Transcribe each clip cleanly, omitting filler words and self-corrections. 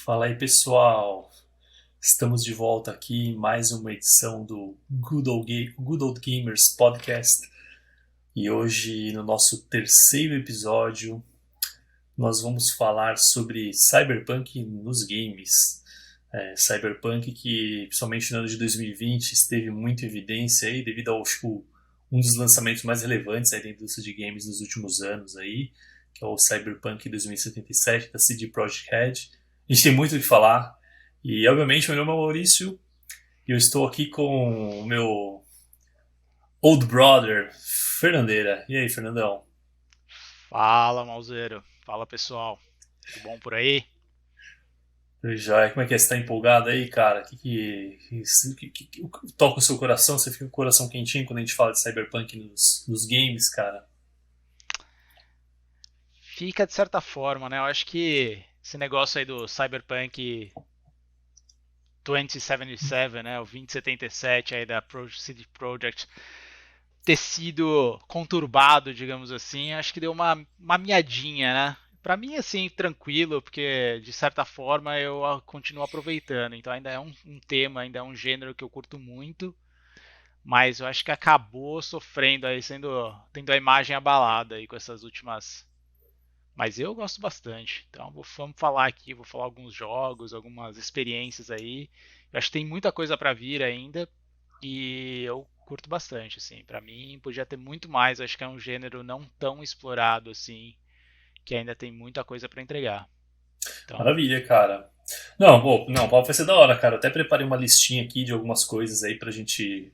Fala aí, pessoal. Estamos de volta aqui em mais uma edição do Good Old Gamers Podcast. E hoje, no nosso terceiro episódio, nós vamos falar sobre Cyberpunk nos games. Cyberpunk que, principalmente no ano de 2020, esteve muito em evidência aí, devido ao um dos lançamentos mais relevantes aí da indústria de games nos últimos anos aí, que é o Cyberpunk 2077 da CD Projekt Red. A gente tem muito o que falar. E, obviamente, meu nome é Maurício e eu estou aqui com o meu old brother, Fernandeira. E aí, Fernandão? Fala, Mauzeiro. Fala, pessoal. Tudo bom por aí? Já, como é que é? Você tá empolgado aí, cara? Que toca o seu coração? Você fica com o coração quentinho quando a gente fala de Cyberpunk nos games, cara? Fica de certa forma, né? Eu acho que esse negócio aí do Cyberpunk 2077, né? O 2077 aí da CD Projekt ter sido conturbado, digamos assim, acho que deu uma miadinha, né? Pra mim, assim, tranquilo, porque de certa forma eu continuo aproveitando. Então ainda é um tema, ainda é um gênero que eu curto muito. Mas eu acho que acabou sofrendo aí, tendo a imagem abalada aí com essas últimas. Mas eu gosto bastante. Então vamos falar aqui, vou falar alguns jogos, algumas experiências aí. Eu acho que tem muita coisa para vir ainda e eu curto bastante, assim. Para mim podia ter muito mais. Eu acho que é um gênero não tão explorado assim, que ainda tem muita coisa para entregar. Então, Maravilha, cara. Não, bom, não, o papo vai ser da hora, cara. Eu até preparei uma listinha aqui de algumas coisas aí pra gente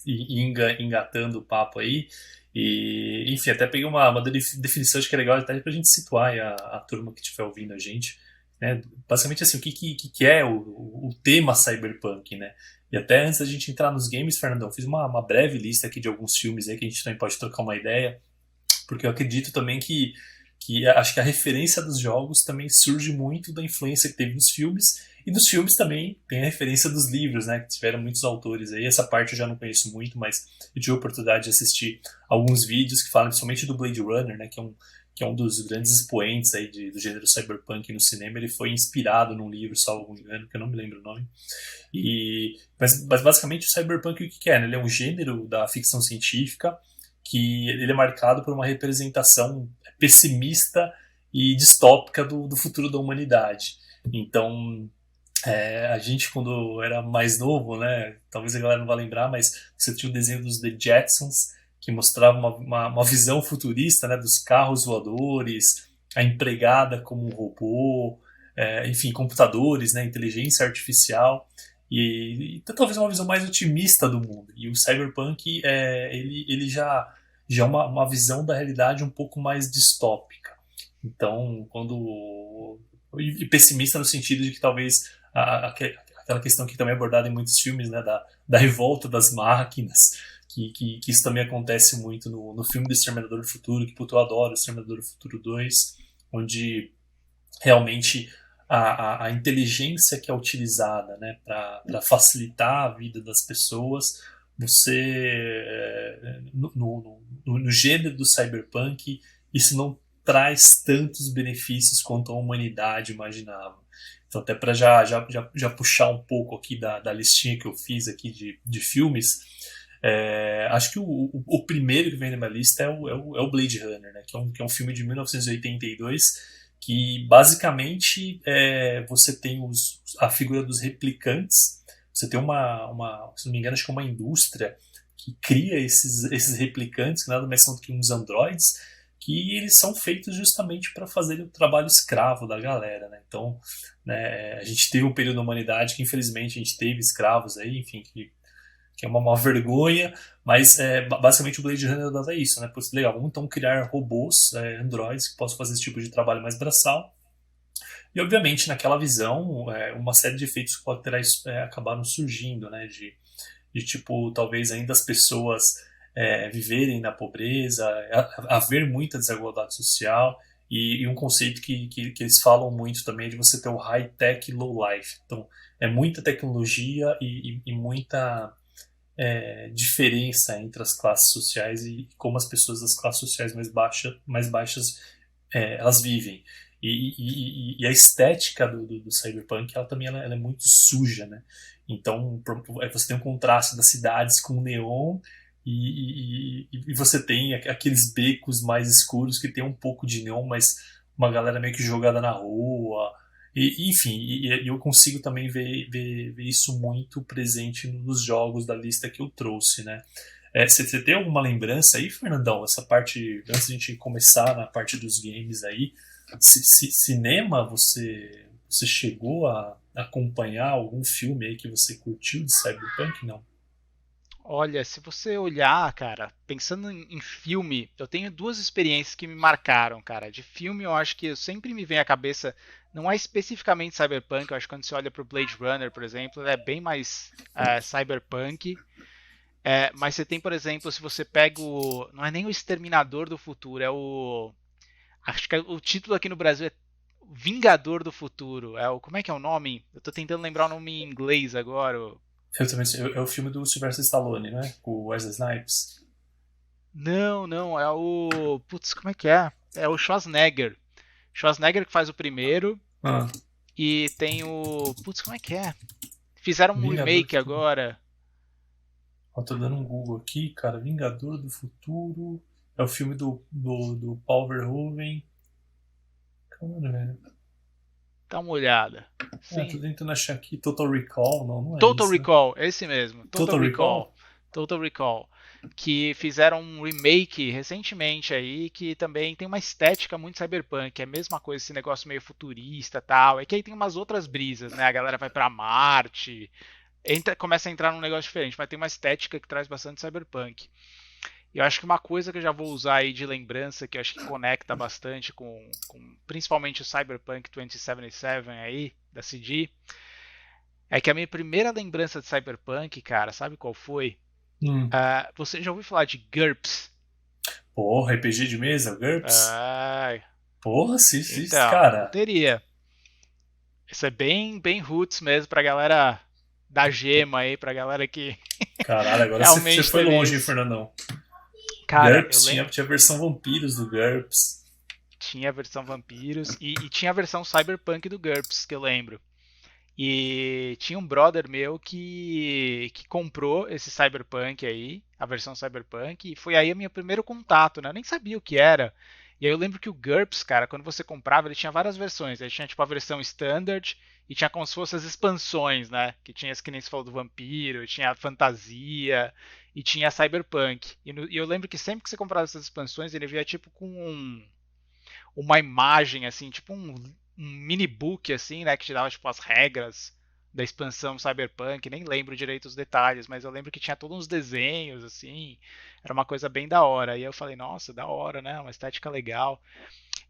ir engatando o papo aí. E, enfim, até peguei uma definição acho que é legal até pra gente situar aí a turma que estiver ouvindo a gente. Né? Basicamente assim, o que é o tema cyberpunk, né? E até antes da gente entrar nos games, Fernandão, fiz uma breve lista aqui de alguns filmes aí que a gente também pode trocar uma ideia, porque eu acredito também que acho que a referência dos jogos também surge muito da influência que teve nos filmes, e dos filmes também tem a referência dos livros, né, que tiveram muitos autores aí. Essa parte eu já não conheço muito, mas eu tive a oportunidade de assistir alguns vídeos que falam principalmente do Blade Runner, né, que é um dos grandes expoentes aí do gênero cyberpunk no cinema. Ele foi inspirado num livro, salvo engano, que eu não me lembro o nome. Mas basicamente o cyberpunk o que é? Né? Ele é um gênero da ficção científica que ele é marcado por uma representação pessimista e distópica do futuro da humanidade. Então, a gente, quando era mais novo, né, talvez a galera não vá lembrar, mas você tinha o desenho dos The Jetsons, que mostrava uma visão futurista, né, dos carros voadores, a empregada como um robô, enfim, computadores, né, inteligência artificial, e talvez uma visão mais otimista do mundo. E o Cyberpunk, ele já é uma visão da realidade um pouco mais distópica. Então, quando. E pessimista no sentido de que talvez aquela questão que também é abordada em muitos filmes, né, da revolta das máquinas, que isso também acontece muito no filme do Exterminador do Futuro, que puto, eu adoro, Exterminador do Futuro 2, onde realmente a inteligência que é utilizada, né, para facilitar a vida das pessoas, no gênero do cyberpunk, isso não traz tantos benefícios quanto a humanidade imaginava. Então, até para já puxar um pouco aqui da listinha que eu fiz aqui de filmes, acho que o primeiro que vem na minha lista é o Blade Runner, né? Que é um filme de 1982 que basicamente você tem a figura dos replicantes, você tem se não me engano, acho que é uma indústria que cria esses replicantes, que nada mais são do que uns androides, que eles são feitos justamente para fazer o trabalho escravo da galera, né? Então, né, a gente teve um período na humanidade que infelizmente a gente teve escravos aí, enfim, que é uma vergonha, mas basicamente o Blade Runner dá isso, né? Pois, legal, vamos então criar robôs, androids, que possam fazer esse tipo de trabalho mais braçal. E, obviamente, naquela visão, uma série de efeitos colaterais acabaram surgindo, né? De tipo, talvez ainda as pessoas viverem na pobreza, haver muita desigualdade social, e um conceito que eles falam muito também é de você ter o high-tech e low-life. Então, é muita tecnologia e muita diferença entre as classes sociais e como as pessoas das classes sociais mais baixas elas vivem. E a estética do Cyberpunk, ela também ela é muito suja, né? Então, você tem um contraste das cidades com o neon e você tem aqueles becos mais escuros que tem um pouco de neon, mas uma galera meio que jogada na rua. Enfim, eu consigo também ver isso muito presente nos jogos da lista que eu trouxe, né? Você tem alguma lembrança aí, Fernandão? Essa parte, antes de a gente começar na parte dos games aí, cinema, você chegou a acompanhar algum filme aí que você curtiu de Cyberpunk? Não. Olha, se você olhar, cara, pensando em filme, eu tenho duas experiências que me marcaram, cara. De filme, eu acho que eu sempre me vem à cabeça, não é especificamente Cyberpunk, eu acho que quando você olha pro Blade Runner, por exemplo, é bem mais Cyberpunk. Mas você tem, por exemplo, se você pega o. Não é nem o Exterminador do Futuro, é o. Acho que o título aqui no Brasil é Vingador do Futuro. Como é que é o nome? Eu tô tentando lembrar o nome em inglês agora. É o filme do Sylvester Stallone, né? Com o Wesley Snipes. Não, não, é o. Putz, como é que é? É o Schwarzenegger. Schwarzenegger que faz o primeiro. Ah, E tem o. Putz, como é que é? Fizeram um Vingador do remake Futuro. agora. Ó, tô dando um Google aqui, cara. Vingador do Futuro. É o filme do Paul Verhoeven. Cara, velho. Dá uma olhada. Tô Sim. tentando achar aqui. Total Recall. Não, não é Total esse, né? Recall, esse mesmo. Total Total Recall. Recall? Total Recall. Que fizeram um remake recentemente aí, que também tem uma estética muito cyberpunk. É a mesma coisa, esse negócio meio futurista e tal. É que aí tem umas outras brisas, né? A galera vai pra Marte, começa a entrar num negócio diferente, mas tem uma estética que traz bastante cyberpunk. E eu acho que uma coisa que eu já vou usar aí de lembrança, que eu acho que conecta bastante com principalmente o Cyberpunk 2077 aí, da CD, é que a minha primeira lembrança de Cyberpunk, cara, sabe qual foi? Hum. Você já ouviu falar de GURPS? Porra, RPG de mesa, GURPS? Ah, Porra, sim, então, eu cara. teria. Isso é bem roots mesmo pra galera da gema aí, pra galera que Caralho, agora você realmente foi teve longe, hein, isso. Fernandão? Cara, eu GURPS, lembro. tinha a versão vampiros do GURPS. Tinha a versão Vampiros e tinha a versão Cyberpunk do GURPS, que eu lembro. E tinha um brother meu que comprou esse Cyberpunk aí, a versão Cyberpunk, e foi aí o meu primeiro contato, né? Eu nem sabia o que era. E aí eu lembro que o GURPS, cara, quando você comprava, ele tinha várias versões. Ele tinha tipo a versão Standard e tinha como se fossem as expansões, né? Que tinha as que nem se falou do Vampiro, tinha a Fantasia e tinha a Cyberpunk. E eu lembro que sempre que você comprava essas expansões, ele via tipo com uma imagem, assim, tipo um mini book, assim, né, que te dava, tipo, as regras da expansão Cyberpunk, nem lembro direito os detalhes, mas eu lembro que tinha todos uns desenhos, assim, era uma coisa bem da hora. E eu falei, nossa, da hora, né, uma estética legal.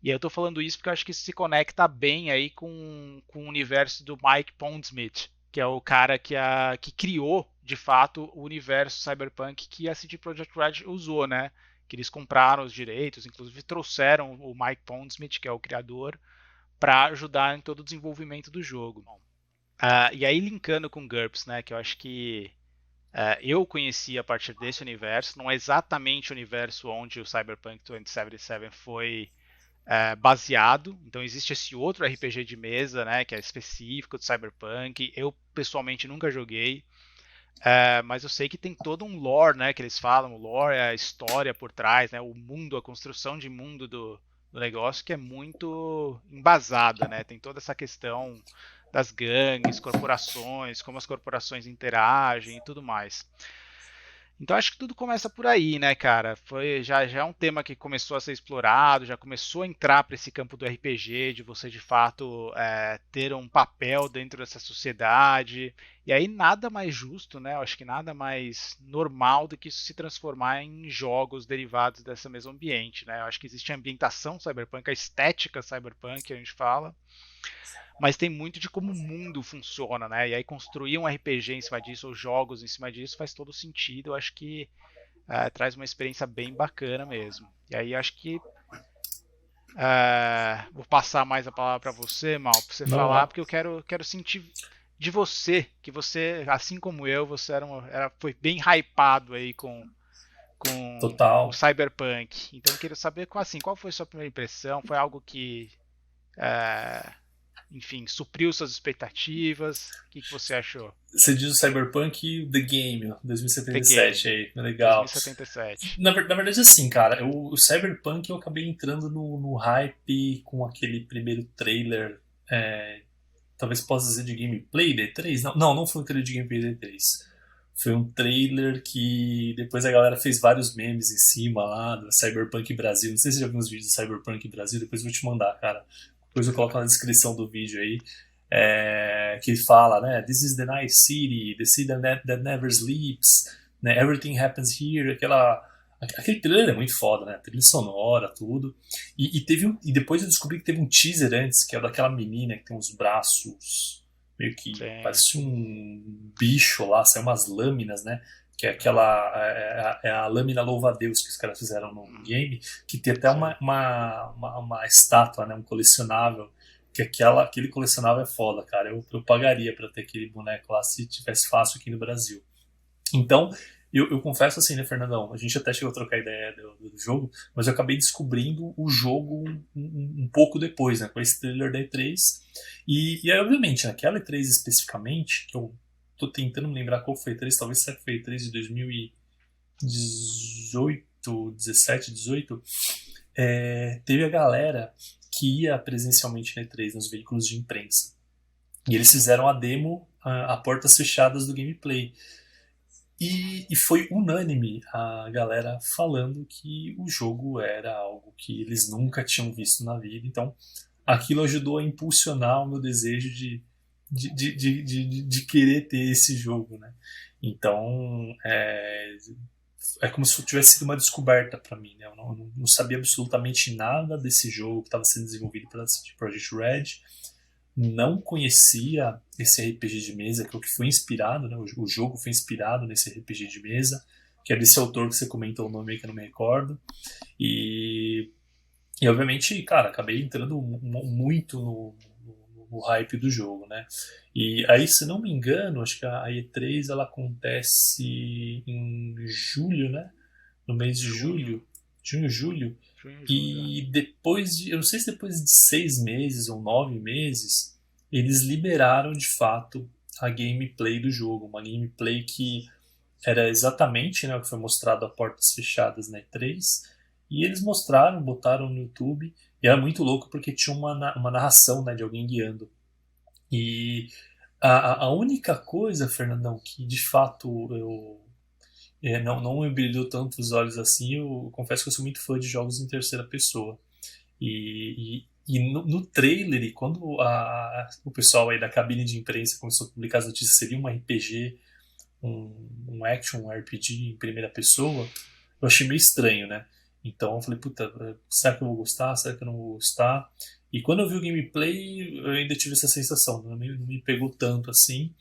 E aí eu tô falando isso porque eu acho que isso se conecta bem aí com o universo do Mike Pondsmith, que é o cara que criou, de fato, o universo Cyberpunk que a CD Projekt Red usou, né? Que eles compraram os direitos, inclusive trouxeram o Mike Pondsmith, que é o criador, para ajudar em todo o desenvolvimento do jogo. E aí linkando com GURPS, né? Que eu acho que eu conheci a partir desse universo, não é exatamente o universo onde o Cyberpunk 2077 foi baseado. Então existe esse outro RPG de mesa, né, que é específico do Cyberpunk. Eu pessoalmente nunca joguei, mas eu sei que tem todo um lore, né, que eles falam. O lore é a história por trás, né, o mundo, a construção de mundo do negócio que é muito embasada, né. Tem toda essa questão das gangues, corporações, como as corporações interagem e tudo mais. Então acho que tudo começa por aí, né, cara? Já é um tema que começou a ser explorado, já começou a entrar para esse campo do RPG, de você de fato ter um papel dentro dessa sociedade. E aí nada mais justo, né? Eu acho que nada mais normal do que isso se transformar em jogos derivados desse mesmo ambiente, né? Eu acho que existe a ambientação cyberpunk, a estética cyberpunk que a gente fala, mas tem muito de como o mundo funciona, né? E aí construir um RPG em cima disso, ou jogos em cima disso, faz todo sentido. Eu acho que traz uma experiência bem bacana mesmo. E aí acho que vou passar mais a palavra para você, Mal, para você Vamos falar, lá. porque eu quero sentir de você, que você, assim como eu, você foi bem hypado aí com o Total. Cyberpunk. Então eu queria saber assim, qual foi a sua primeira impressão? Foi algo que É, enfim, supriu suas expectativas? O que você achou? Você diz o Cyberpunk The Game, The 2077 Game, aí, legal. 2077. Na verdade, assim, cara, o Cyberpunk eu acabei entrando no hype com aquele primeiro trailer, talvez possa dizer de gameplay da E3. Não foi um trailer de gameplay da E3. Foi um trailer que depois a galera fez vários memes em cima lá do Cyberpunk Brasil. Não sei se você já viu uns vídeos do Cyberpunk Brasil, depois eu vou te mandar, cara. Depois eu coloco na descrição do vídeo aí. Que fala, né? This is the night city, the city that never sleeps, né? Everything happens here. Aquele trailer é muito foda, né? Trilha sonora, tudo. E depois eu descobri que teve um teaser antes, que é o daquela menina que tem uns braços meio que Sim. parece um bicho lá, saiu umas lâminas, né? Que é aquela. É a lâmina louva-a-Deus que os caras fizeram no game, que tem até Sim. uma estátua, né? Um colecionável. Que aquele colecionável é foda, cara. Eu pagaria pra ter aquele boneco lá se tivesse fácil aqui no Brasil. Então, eu confesso assim, né, Fernandão? A gente até chegou a trocar ideia do jogo, mas eu acabei descobrindo o jogo um pouco depois, né? Com esse trailer da E3. E aí, obviamente, naquela E3 especificamente, que eu tô tentando me lembrar qual foi a E3, talvez será que foi a E3 de 2018, 17, 18, teve a galera que ia presencialmente na E3, nos veículos de imprensa. E eles fizeram a demo a portas fechadas do gameplay. E foi unânime a galera falando que o jogo era algo que eles nunca tinham visto na vida. Então, aquilo ajudou a impulsionar o meu desejo de querer ter esse jogo, né? Então, é como se tivesse sido uma descoberta para mim, né? Eu não sabia absolutamente nada desse jogo que estava sendo desenvolvido pela CD Projekt Red, não conhecia esse RPG de mesa, que é o que foi inspirado, né? O jogo foi inspirado nesse RPG de mesa, que é desse autor que você comentou o nome aí que eu não me recordo. E, e obviamente, cara, acabei entrando muito no hype do jogo, né? E aí, se não me engano, acho que a E3 ela acontece em julho, né? No mês de Junho. julho, junho, julho. Junho, julho. E depois eu não sei se depois de 6 meses ou 9 meses, eles liberaram de fato a gameplay do jogo. Uma gameplay que era exatamente, né, o que foi mostrado a portas fechadas na E3. E eles mostraram, botaram no YouTube. E era muito louco porque tinha uma narração, né, de alguém guiando. E a única coisa, Fernandão, que de fato não me brilhou tanto os olhos assim. Eu confesso que eu sou muito fã de jogos em terceira pessoa. E no trailer, e quando o pessoal aí da cabine de imprensa começou a publicar as notícias, seria um RPG, um action, um RPG em primeira pessoa, eu achei meio estranho, né? Então eu falei, puta, será que eu vou gostar? Será que eu não vou gostar? E quando eu vi o gameplay, eu ainda tive essa sensação, não me pegou tanto assim.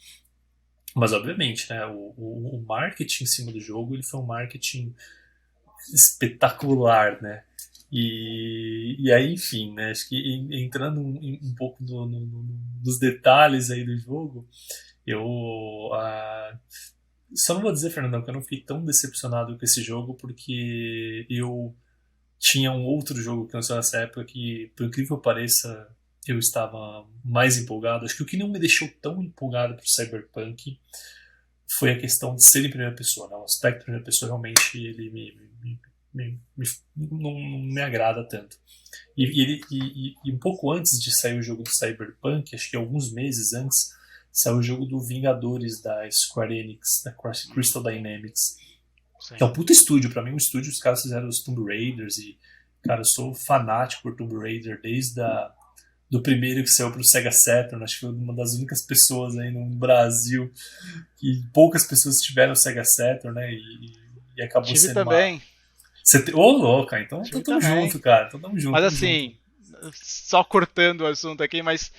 Mas obviamente, né, o marketing em cima do jogo ele foi um marketing espetacular, né? E aí, enfim, né? Acho que entrando um pouco nos detalhes aí do jogo, eu só não vou dizer, Fernandão, que eu não fiquei tão decepcionado com esse jogo porque eu tinha um outro jogo que lançou nessa época que, por incrível que pareça, eu estava mais empolgado. Acho que o que não me deixou tão empolgado pro Cyberpunk foi a questão de ser em primeira pessoa, né? O aspecto de primeira pessoa realmente ele não me agrada tanto. E um pouco antes de sair o jogo do Cyberpunk, acho que alguns meses antes, saiu o jogo do Vingadores da Square Enix, da Crystal Dynamics. Que é Sim. um puta estúdio, pra mim um estúdio, os caras fizeram os Tomb Raiders e, cara, eu sou fanático por Tomb Raider desde do primeiro que saiu pro Sega Saturn. Acho que foi uma das únicas pessoas aí no Brasil que poucas pessoas tiveram o Sega Saturn, né? E acabou Tive sendo uma. também. Ô, louca, então Tive tamo também. junto, cara. Então tamo junto, Mas tamo junto. assim, só cortando o assunto aqui, mas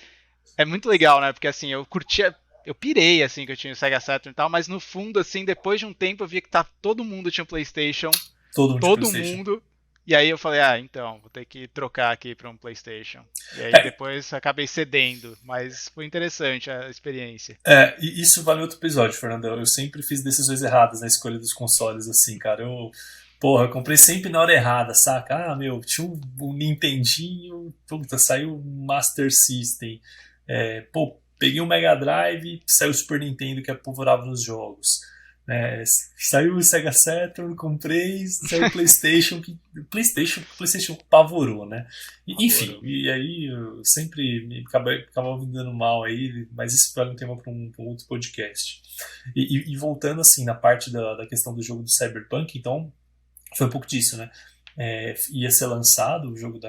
é muito legal, né? Porque assim, eu curtia. Eu pirei, assim, que eu tinha o Sega Saturn e tal, mas no fundo, assim, depois de um tempo eu vi que todo mundo tinha um PlayStation. Todo mundo de Todo PlayStation. mundo. E aí eu falei, então, vou ter que trocar aqui para um PlayStation. E aí É, depois acabei cedendo, mas foi interessante a experiência. e isso vale outro episódio, Fernandão. Eu sempre fiz decisões erradas na escolha dos consoles, assim, cara. Porra, eu comprei sempre na hora errada, saca? Ah, meu, tinha um Nintendinho, puta, saiu um Master System. Pô, peguei um Mega Drive, saiu o Super Nintendo que apavorava nos jogos. Saiu o Sega Saturn, comprei, saiu o PlayStation, PlayStation apavorou, né? Enfim, Apavorou. e aí eu sempre acabava me dando mal aí, mas isso é um tema para um outro podcast. E voltando assim na parte da questão do jogo do Cyberpunk, então foi um pouco disso, né? Ia ser lançado o jogo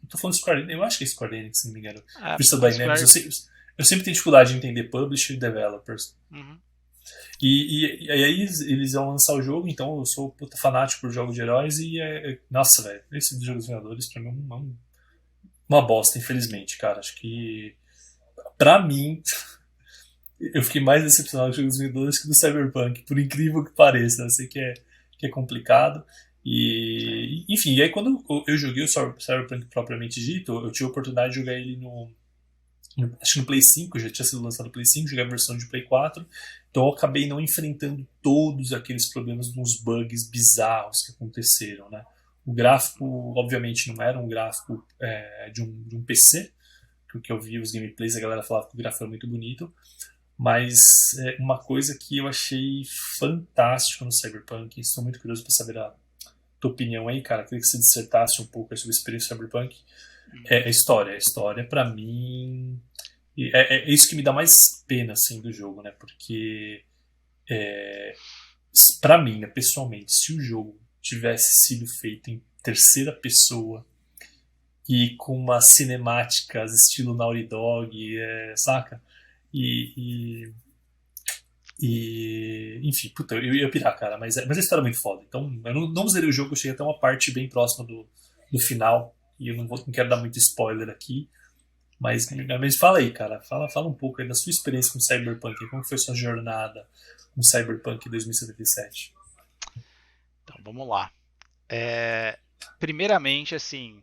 eu tô falando Square Enix, eu acho que é Square Enix, se não me engano. Crystal A Dynamics, Square. eu sempre tenho dificuldade de entender publisher e developers. Uhum. E aí eles iam lançar o jogo, então eu sou puta fanático por jogos de heróis nossa, velho, esse dos Jogos Vingadores pra mim uma bosta, infelizmente, cara. Acho que, pra mim, eu fiquei mais decepcionado com os Jogos Vingadores que do Cyberpunk, por incrível que pareça. Eu sei que é complicado. Sim. Enfim, e aí quando eu joguei o Cyberpunk propriamente dito, eu tive a oportunidade de jogar ele acho que no Play 5, já tinha sido lançado no Play 5, joguei a versão de Play 4, então eu acabei não enfrentando todos aqueles problemas dos bugs bizarros que aconteceram, né? O gráfico, obviamente, não era um gráfico de um PC, porque eu vi os gameplays, a galera falava que o gráfico era muito bonito, mas uma coisa que eu achei fantástico no Cyberpunk, estou muito curioso para saber a tua opinião aí, cara, queria que você dissertasse um pouco sobre a experiência Cyberpunk, Uhum. é a história. A história, para mim, é isso que me dá mais pena assim do jogo, né? Porque para mim, né, pessoalmente, se o jogo tivesse sido feito em terceira pessoa e com umas cinemáticas estilo Naughty Dog, saca? E, enfim, puta, eu ia pirar, cara, mas a história é muito foda. Então, eu não zerei o jogo, eu cheguei até uma parte bem próxima do final, e eu não quero dar muito spoiler aqui, Sim. mas fala aí, cara, fala um pouco aí da sua experiência com Cyberpunk, como foi sua jornada com Cyberpunk 2077. Então, vamos lá. Primeiramente, assim,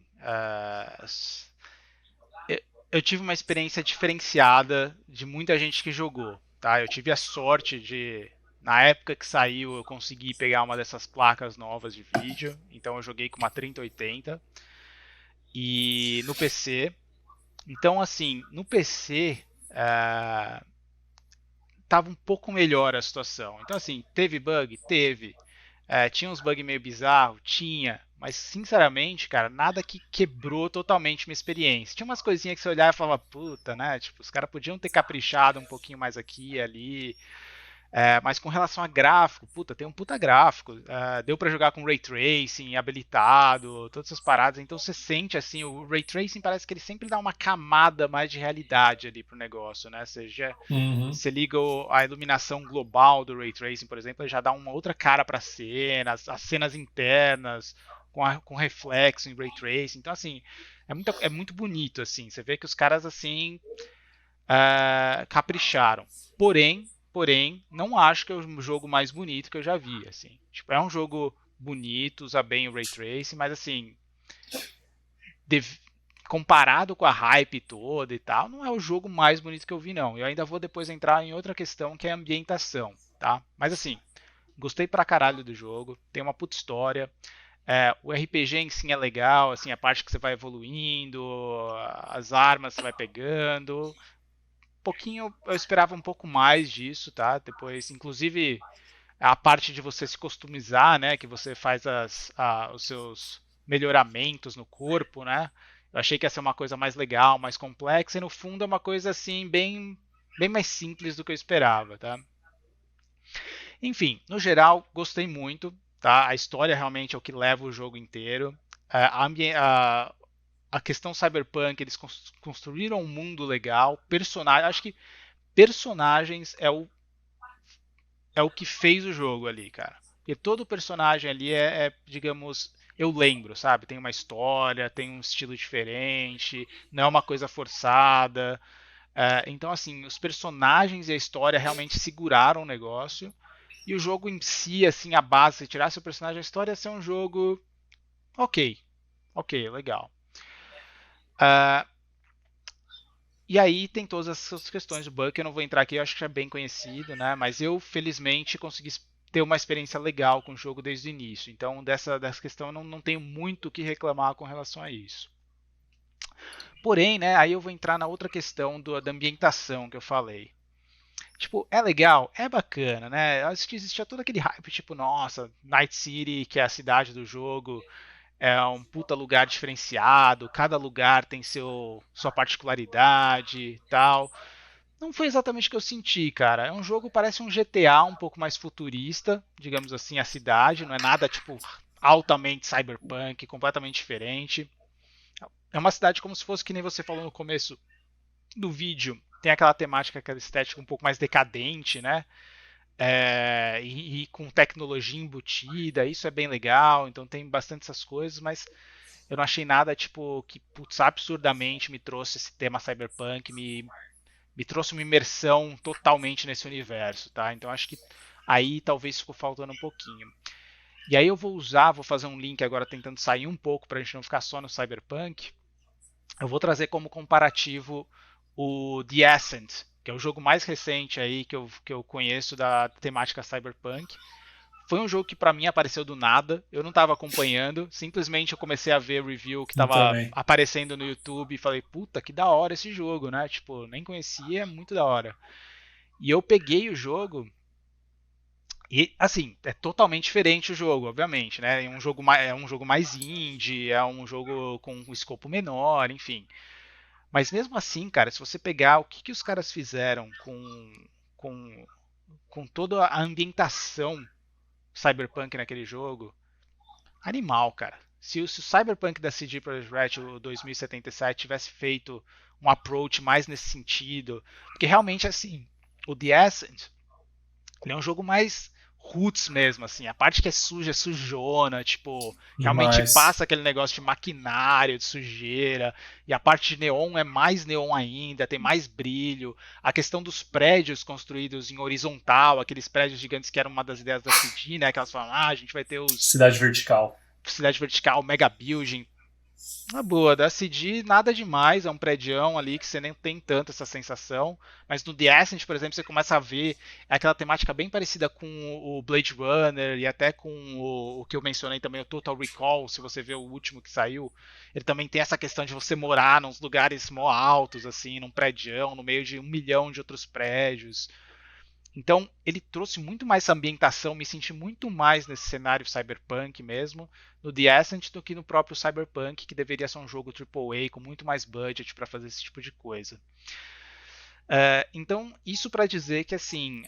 eu, eu tive uma experiência diferenciada de muita gente que jogou, tá? Eu tive a sorte de, na época que saiu, eu consegui pegar uma dessas placas novas de vídeo, então eu joguei com uma 3080 e no PC. Então, assim, no PC tava um pouco melhor a situação. Então, assim, teve bug? Teve. Tinha uns bugs meio bizarros? Tinha. Mas, sinceramente, cara, nada que quebrou totalmente minha experiência. Tinha umas coisinhas que você olhava e falava, puta, né? Tipo, os caras podiam ter caprichado um pouquinho mais aqui e ali. Mas com relação a gráfico, puta, tem um puta gráfico. Deu pra jogar com Ray Tracing habilitado, todas essas paradas. Então você sente assim, o Ray Tracing parece que ele sempre dá uma camada mais de realidade ali pro negócio, né? Uhum. Você liga a iluminação global do Ray Tracing, por exemplo, ele já dá uma outra cara pra cena, as cenas internas com reflexo em Ray Tracing. Então assim, é muito bonito assim. Você vê que os caras assim capricharam. Porém, não acho que é o jogo mais bonito que eu já vi, assim. Tipo, é um jogo bonito, usa bem o Ray Tracing, mas assim, dev- comparado com a hype toda e tal, não é o jogo mais bonito que eu vi, não. Eu ainda vou depois entrar em outra questão, que é a ambientação, tá? Mas assim, gostei pra caralho do jogo, tem uma puta história, o RPG em si é legal, assim, a parte que você vai evoluindo, as armas você vai pegando, pouquinho eu esperava um pouco mais disso, tá? Depois, inclusive, a parte de você se customizar, né? Que você faz os seus melhoramentos no corpo, né? Eu achei que ia ser uma coisa mais legal, mais complexa, e no fundo é uma coisa assim, bem mais simples do que eu esperava, tá? Enfim, no geral, gostei muito, tá? A história realmente é o que leva o jogo inteiro. A questão cyberpunk, eles construíram um mundo legal, personagem, acho que personagens é o que fez o jogo ali, cara. Porque todo personagem ali digamos, eu lembro, sabe? Tem uma história, tem um estilo diferente, não é uma coisa forçada. Então, assim, os personagens e a história realmente seguraram o negócio. E o jogo em si, assim, a base, se tirasse o personagem, a história ia ser um jogo ok. Ok, legal. Uh, E aí tem todas essas questões do bug, que eu não vou entrar aqui, eu acho que é bem conhecido, né? Mas eu, felizmente, consegui ter uma experiência legal com o jogo desde o início. Então, dessa questão, eu não tenho muito o que reclamar com relação a isso. Porém, né, aí eu vou entrar na outra questão da ambientação que eu falei. Tipo, é legal, é bacana, né? Acho que existia todo aquele hype, tipo, nossa, Night City, que é a cidade do jogo, é um puta lugar diferenciado, cada lugar tem sua particularidade e tal. Não foi exatamente o que eu senti, cara. É um jogo, parece um GTA um pouco mais futurista, digamos assim, a cidade, não é nada, tipo, altamente cyberpunk, completamente diferente. É uma cidade como se fosse, que nem você falou no começo do vídeo, tem aquela temática, aquela estética um pouco mais decadente, né? E com tecnologia embutida, isso é bem legal, então tem bastante essas coisas, mas eu não achei nada tipo que putz, absurdamente me trouxe esse tema cyberpunk, me trouxe uma imersão totalmente nesse universo, tá? Então acho que aí talvez ficou faltando um pouquinho. E aí eu vou fazer um link agora tentando sair um pouco para a gente não ficar só no cyberpunk. Eu vou trazer como comparativo o The Ascent, que é o jogo mais recente aí que eu conheço da temática cyberpunk. Foi um jogo que para mim apareceu do nada, eu não estava acompanhando, simplesmente eu comecei a ver review que Eu estava também. aparecendo no YouTube e falei, puta, que da hora esse jogo, né? Tipo, nem conhecia, é muito da hora. E eu peguei o jogo e, assim, é totalmente diferente o jogo, obviamente, né? É um jogo mais indie, é um jogo com um escopo menor, enfim. Mas mesmo assim, cara, se você pegar o que os caras fizeram com, com toda a ambientação cyberpunk naquele jogo, animal, cara. Se o Cyberpunk da CD Projekt Red, o 2077, tivesse feito um approach mais nesse sentido, porque realmente, assim, o The Ascent, ele é um jogo mais roots mesmo, assim, a parte que é suja, é sujona, tipo, realmente Demais. passa aquele negócio de maquinário, de sujeira, e a parte de neon é mais neon ainda, tem mais brilho, a questão dos prédios construídos em horizontal, aqueles prédios gigantes que eram uma das ideias da CD, né, que elas falam, a gente vai ter os Cidade vertical. cidade vertical, mega building, uma boa, da CD nada demais, é um prédião ali que você nem tem tanto essa sensação, mas no The Ascent, por exemplo, você começa a ver aquela temática bem parecida com o Blade Runner e até com o que eu mencionei também, o Total Recall, se você vê o último que saiu, ele também tem essa questão de você morar nos lugares mó altos, assim, num prédião, no meio de 1 milhão de outros prédios. Então, ele trouxe muito mais essa ambientação, me senti muito mais nesse cenário cyberpunk mesmo, no The Ascent do que no próprio Cyberpunk, que deveria ser um jogo AAA com muito mais budget para fazer esse tipo de coisa. Então, isso para dizer que, assim,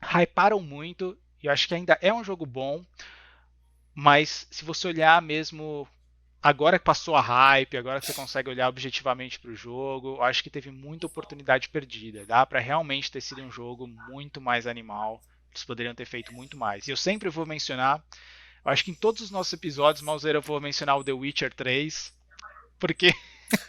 hyparam muito, e eu acho que ainda é um jogo bom, mas se você olhar mesmo agora que passou a hype, agora que você consegue olhar objetivamente para o jogo, eu acho que teve muita oportunidade perdida. Dá para realmente ter sido um jogo muito mais animal. Eles poderiam ter feito muito mais. E eu sempre vou mencionar, eu acho que em todos os nossos episódios, Malzeira, eu vou mencionar o The Witcher 3, porque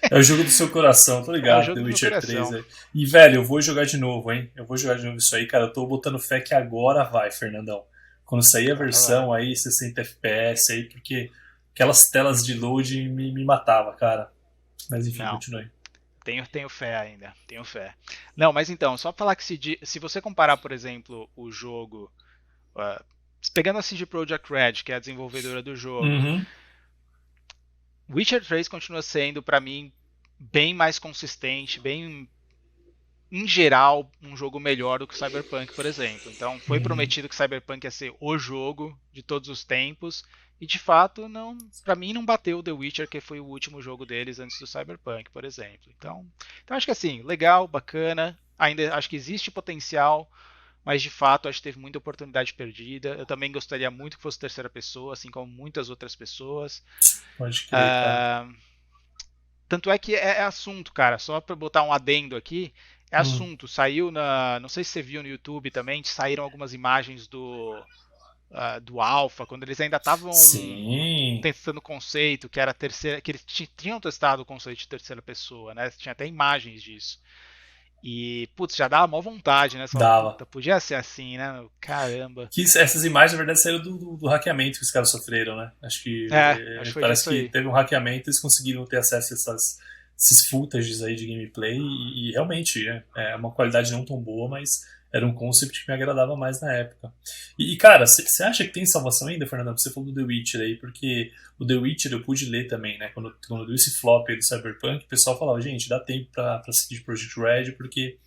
É o jogo do seu coração, tô é o ligado, The jogo do meu Witcher 3 coração. aí. E, velho, eu vou jogar de novo, hein? Eu vou jogar de novo isso aí, cara. Eu tô botando fé que agora vai, Fernandão. Quando sair a Agora vai. versão aí, 60 FPS aí, porque aquelas telas de load me matava, cara. Mas enfim, Não, continue. tenho fé ainda, tenho fé. Não, mas então, só pra falar que se você comparar, por exemplo, o jogo, uh, pegando a CD Projekt Red, que é a desenvolvedora do jogo, Uhum. Witcher 3 continua sendo, para mim, bem mais consistente, bem em geral, um jogo melhor do que Cyberpunk, por exemplo. Então, foi Uhum. prometido que Cyberpunk ia ser o jogo de todos os tempos, e de fato, não, para mim, não bateu o The Witcher, que foi o último jogo deles antes do Cyberpunk, por exemplo. Então acho que assim, legal, bacana, ainda acho que existe potencial, mas de fato acho que teve muita oportunidade perdida. Eu também gostaria muito que fosse terceira pessoa, assim como muitas outras pessoas. Pode crer, cara. Ah, tanto é que é assunto, cara. Só para botar um adendo aqui, é Hum. assunto. Saiu na. Não sei se você viu no YouTube também, saíram algumas imagens do Alpha, quando eles ainda estavam Sim, testando o conceito, que era terceira. Que eles tinham testado o conceito de terceira pessoa, né? Tinha até imagens disso. E, putz, já dava mó vontade, né? Você fala, dava. puta, podia ser assim, né? Caramba. Que essas imagens, na verdade, saíram do hackeamento que os caras sofreram, né? Acho que Acho que foi parece disso que aí. teve um hackeamento e eles conseguiram ter acesso a esses footages aí de gameplay e realmente é uma qualidade não tão boa, mas era um concept que me agradava mais na época. Cara, você acha que tem salvação ainda, Fernando? Você falou do The Witcher aí, porque o The Witcher eu pude ler também, né? Quando deu esse flop aí do Cyberpunk, o pessoal falava, gente, dá tempo pra seguir Project Red, porque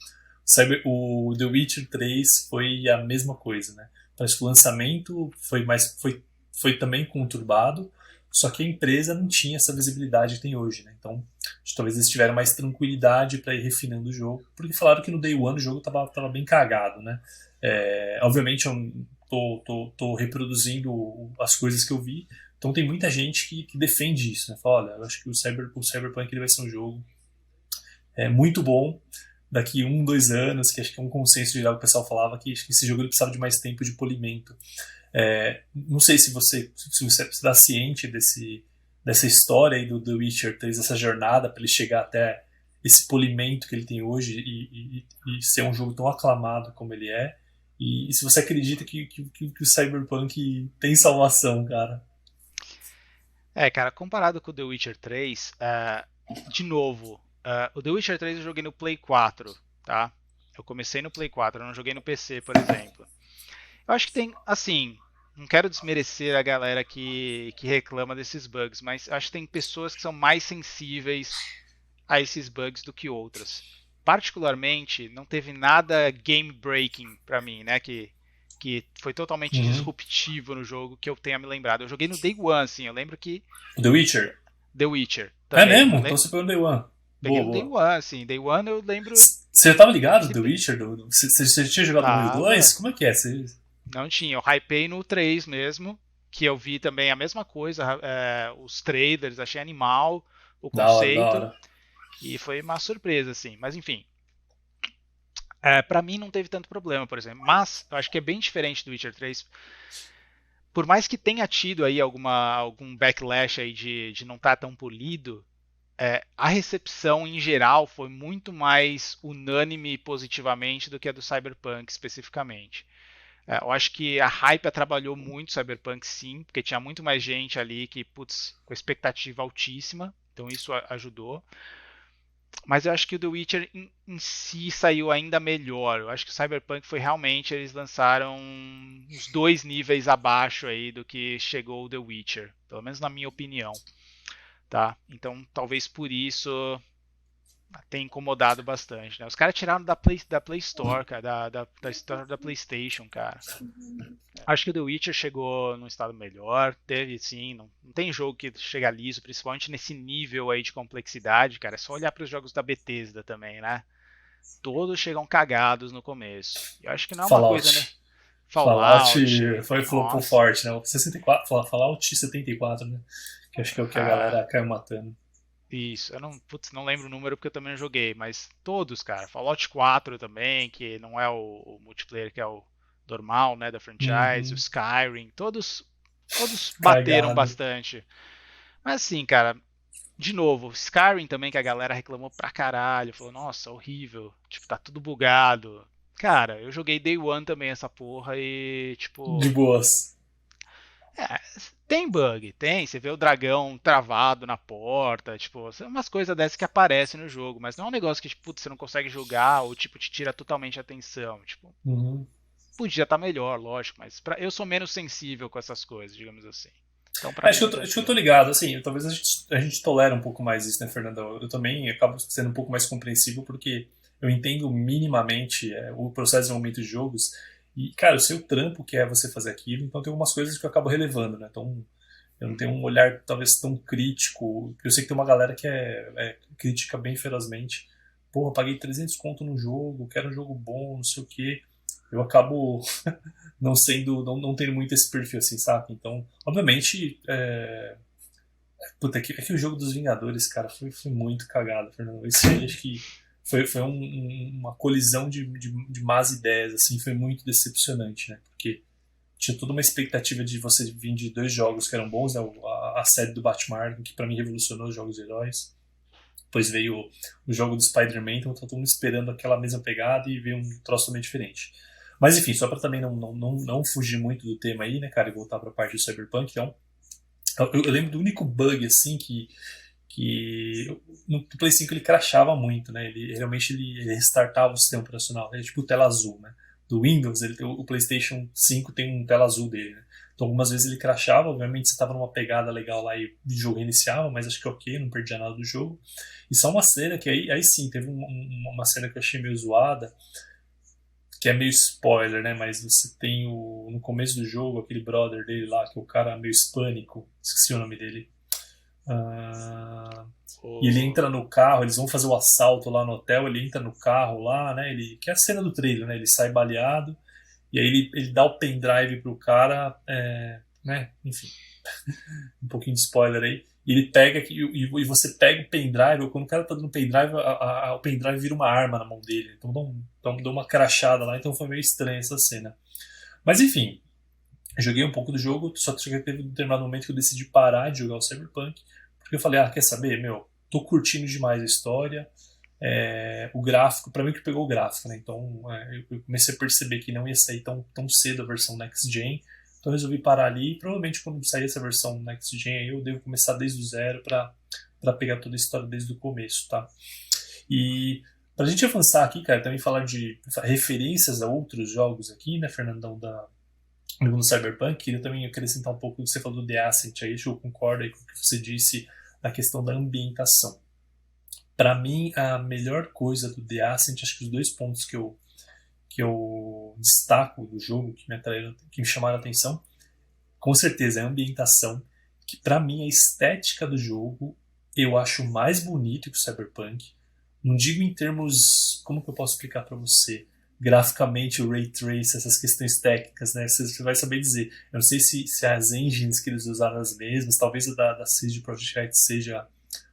o The Witcher 3 foi a mesma coisa, né? Parece que o lançamento foi também conturbado, só que a empresa não tinha essa visibilidade que tem hoje, né? Então, talvez eles tiveram mais tranquilidade para ir refinando o jogo, porque falaram que no Day One o jogo tava bem cagado, né? Obviamente eu tô reproduzindo as coisas que eu vi, então tem muita gente que defende isso, né? Fala, olha, eu acho que o Cyberpunk ele vai ser um jogo muito bom daqui 2 anos, que acho que é um consenso geral que o pessoal falava que esse jogo ele precisava de mais tempo de polimento. Não sei se você está ciente dessa história aí do The Witcher 3, essa jornada para ele chegar até esse polimento que ele tem hoje e ser um jogo tão aclamado como ele é. E se você acredita que o Cyberpunk tem salvação, cara. Cara, comparado com o The Witcher 3, de novo, o The Witcher 3 eu joguei no Play 4, tá? Eu comecei no Play 4, eu não joguei no PC, por exemplo. Eu acho que tem, assim, não quero desmerecer a galera que reclama desses bugs, mas eu acho que tem pessoas que são mais sensíveis a esses bugs do que outras. Particularmente, não teve nada game breaking pra mim, né? Que foi totalmente Uhum. disruptivo no jogo que eu tenha me lembrado. Eu joguei no Day One, assim, eu lembro que The Witcher? The Witcher É também. mesmo? Então você pegou no Day One. Peguei Boa, no Day boa. One, assim. Day One eu lembro. Você já tava ligado, The Participei. Witcher? Você tinha jogado no Tava. 2? Como é que é? Você... Não tinha. Eu hypei no 3 mesmo. Que eu vi também a mesma coisa. Os trailers, achei animal. O Da hora, da conceito. hora. E foi uma surpresa, assim. Mas enfim. Pra mim não teve tanto problema, por exemplo. Mas eu acho que é bem diferente do Witcher 3. Por mais que tenha tido aí algum backlash aí de não estar tão polido, a recepção em geral foi muito mais unânime positivamente do que a do Cyberpunk especificamente. Eu acho que a hype atrapalhou muito o Cyberpunk sim, porque tinha muito mais gente ali que, putz, com expectativa altíssima, então isso ajudou. Mas eu acho que o The Witcher em si saiu ainda melhor. Eu acho que o Cyberpunk foi realmente, eles lançaram uns 2 níveis abaixo aí do que chegou o The Witcher, pelo menos na minha opinião, tá? Então talvez por isso tem incomodado bastante, né? Os caras tiraram da Play Store, cara, da Store da PlayStation, cara. Acho que o The Witcher chegou num estado melhor, teve sim, não tem jogo que chega liso, principalmente nesse nível aí de complexidade, cara. É só olhar para os jogos da Bethesda também, né? Todos chegam cagados no começo. Eu acho que não é uma Fallout. coisa, né? Fallout Fallout, foi flopou nossa, forte, né? O 64, Fallout 74, né? Que acho que é o que a ah, galera caiu matando. isso. Eu não, putz, não lembro o número porque eu também não joguei, mas todos, cara. Fallout 4 também, que não é o multiplayer que é o normal, né, da franchise, o Uhum. Skyrim, todos bateram Cagado. bastante. Mas assim, cara, de novo, Skyrim também que a galera reclamou pra caralho, falou, nossa, horrível, tipo, tá tudo bugado. Cara, eu joguei Day One também essa porra e, De tipo, boas. é, tem bug, tem. Você vê o dragão travado na porta, tipo, são umas coisas dessas que aparecem no jogo, mas não é um negócio que, tipo, putz, você não consegue jogar ou, tipo, te tira totalmente a atenção. Tipo, Uhum. podia estar melhor, lógico, mas eu sou menos sensível com essas coisas, digamos assim. Então, pra mim é Acho que eu tô tranquilo. ligado, assim, talvez a gente tolera um pouco mais isso, né, Fernando? Eu também acabo sendo um pouco mais compreensível porque eu entendo minimamente o processo de desenvolvimento de jogos e, cara, eu sei o trampo que é você fazer aquilo, então tem algumas coisas que eu acabo relevando, né? Então, eu não tenho um olhar talvez tão crítico. Eu sei que tem uma galera que critica bem ferozmente. Porra, paguei 300 conto no jogo, quero um jogo bom, não sei o quê. Eu acabo não tendo muito esse perfil assim, sabe? Então, obviamente, puta, é que o jogo dos Vingadores, cara, foi muito cagado, Fernando. Esse aí, acho que foi uma colisão de más ideias, assim, foi muito decepcionante, né? Porque tinha toda uma expectativa de você vir de 2 jogos que eram bons, né? A série do Batman, que pra mim revolucionou os jogos de heróis. Depois veio o jogo do Spider-Man, então tá todo mundo esperando aquela mesma pegada e veio um troço totalmente diferente. Mas enfim, só pra também não fugir muito do tema aí, né, cara, e voltar pra parte do Cyberpunk, então, eu lembro do único bug, assim, que no Play 5 ele crashava muito, né, ele realmente ele restartava o sistema operacional, ele é tipo tela azul, né. do Windows, o PlayStation 5 tem um tela azul dele, né? Então algumas vezes ele crashava, obviamente você estava numa pegada legal lá e o jogo reiniciava, mas acho que ok, não perdia nada do jogo. E só uma cena que aí sim, teve uma cena que eu achei meio zoada, que é meio spoiler, né? Mas você tem no começo do jogo aquele brother dele lá, que é o cara meio hispânico, esqueci o nome dele. Ah, e ele O... entra no carro, eles vão fazer o assalto lá no hotel, ele entra no carro lá, né? Que é a cena do trailer, né? Ele sai baleado, e aí ele dá o pendrive pro cara, né? Enfim, um pouquinho de spoiler aí. E ele pega e você pega o pendrive, ou quando o cara tá dando pendrive, o pendrive vira uma arma na mão dele. Então dá uma crachada lá, então foi meio estranha essa cena. Mas enfim, eu joguei um pouco do jogo, só que teve um determinado momento que eu decidi parar de jogar o Cyberpunk, porque eu falei, quer saber, meu, tô curtindo demais a história, o gráfico, pra mim que pegou o gráfico, né? Então eu comecei a perceber que não ia sair tão cedo a versão Next Gen, então eu resolvi parar ali, e provavelmente quando sair essa versão Next Gen aí, eu devo começar desde o zero pra pegar toda a história desde o começo, tá? E pra gente avançar aqui, cara, também falar de referências a outros jogos aqui, né, Fernandão, no Cyberpunk, queria também acrescentar um pouco do que você falou do The Ascent aí, eu concordo aí com o que você disse na questão da ambientação. Para mim, a melhor coisa do The Ascent, acho que os dois pontos que eu destaco do jogo, que me chamaram a atenção, com certeza é a ambientação, que para mim a estética do jogo eu acho mais bonito que o Cyberpunk. Não digo em termos, como que eu posso explicar para você? Graficamente, o Ray Trace, essas questões técnicas, né? Você vai saber dizer. Eu não sei se as engines que eles usaram as mesmas, talvez a da CD Projekt Red seja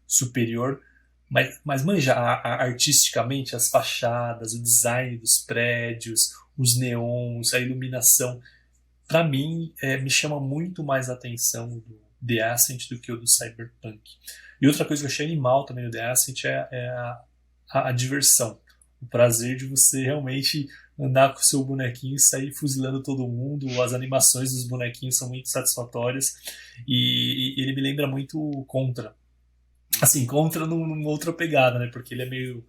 superior, mas manja, artisticamente, as fachadas, o design dos prédios, os neons, a iluminação, para mim, me chama muito mais a atenção do The Ascent do que o do Cyberpunk. E outra coisa que eu achei animal também no The Ascent é a diversão. O prazer de você realmente andar com o seu bonequinho e sair fuzilando todo mundo. As animações dos bonequinhos são muito satisfatórias. E ele me lembra muito Contra. Assim, Contra numa outra pegada, né? Porque ele é meio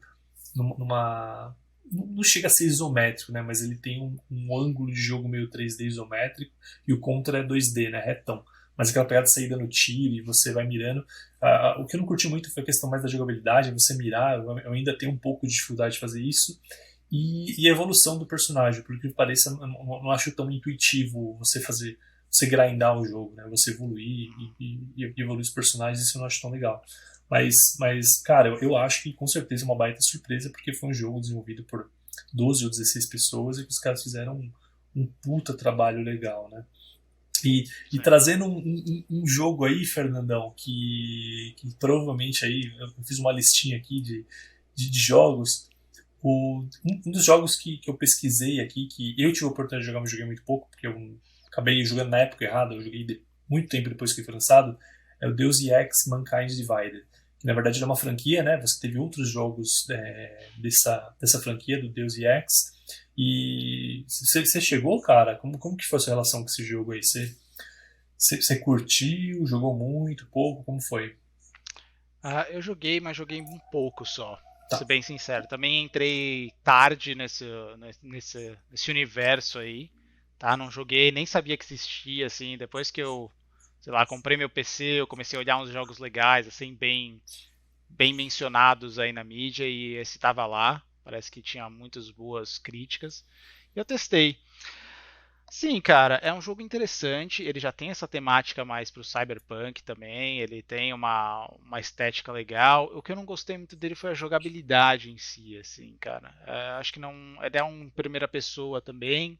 numa. Não chega a ser isométrico, né? Mas ele tem um ângulo de jogo meio 3D isométrico e o Contra é 2D, né? Retão. Mas aquela pegada de saída no tiro e você vai mirando. O que eu não curti muito foi a questão mais da jogabilidade, você mirar. Eu ainda tenho um pouco de dificuldade de fazer isso. E a evolução do personagem, porque pareça, eu não acho tão intuitivo você grindar o jogo, né? Você evoluir e evoluir os personagens, isso eu não acho tão legal. Mas cara, eu acho que com certeza é uma baita surpresa, porque foi um jogo desenvolvido por 12 ou 16 pessoas e que os caras fizeram um puta trabalho legal, né? E Sim. trazendo um jogo aí, Fernandão, que provavelmente aí, eu fiz uma listinha aqui de jogos. Um dos jogos que eu pesquisei aqui, que eu tive a oportunidade de jogar, mas joguei muito pouco, porque eu acabei jogando na época errada, eu joguei muito tempo depois que foi lançado, é o Deus Ex Mankind Divided. Que na verdade é uma franquia, né? Você teve outros jogos dessa franquia, do Deus Ex. E você chegou, cara? Como que foi a sua relação com esse jogo aí? Você curtiu? Jogou muito, pouco? Como foi? Eu joguei, mas joguei um pouco só. Pra ser Tá. bem sincero. Também entrei tarde nesse universo aí, tá? Não joguei, nem sabia que existia, assim. Depois que eu, sei lá, comprei meu PC, eu comecei a olhar uns jogos legais, assim, bem mencionados aí na mídia, e esse tava lá. Parece que tinha muitas boas críticas. E eu testei. Sim, cara, é um jogo interessante. Ele já tem essa temática mais pro cyberpunk também. Ele tem uma estética legal. O que eu não gostei muito dele foi a jogabilidade em si, assim, cara. Acho que não. Ele é um primeira pessoa também,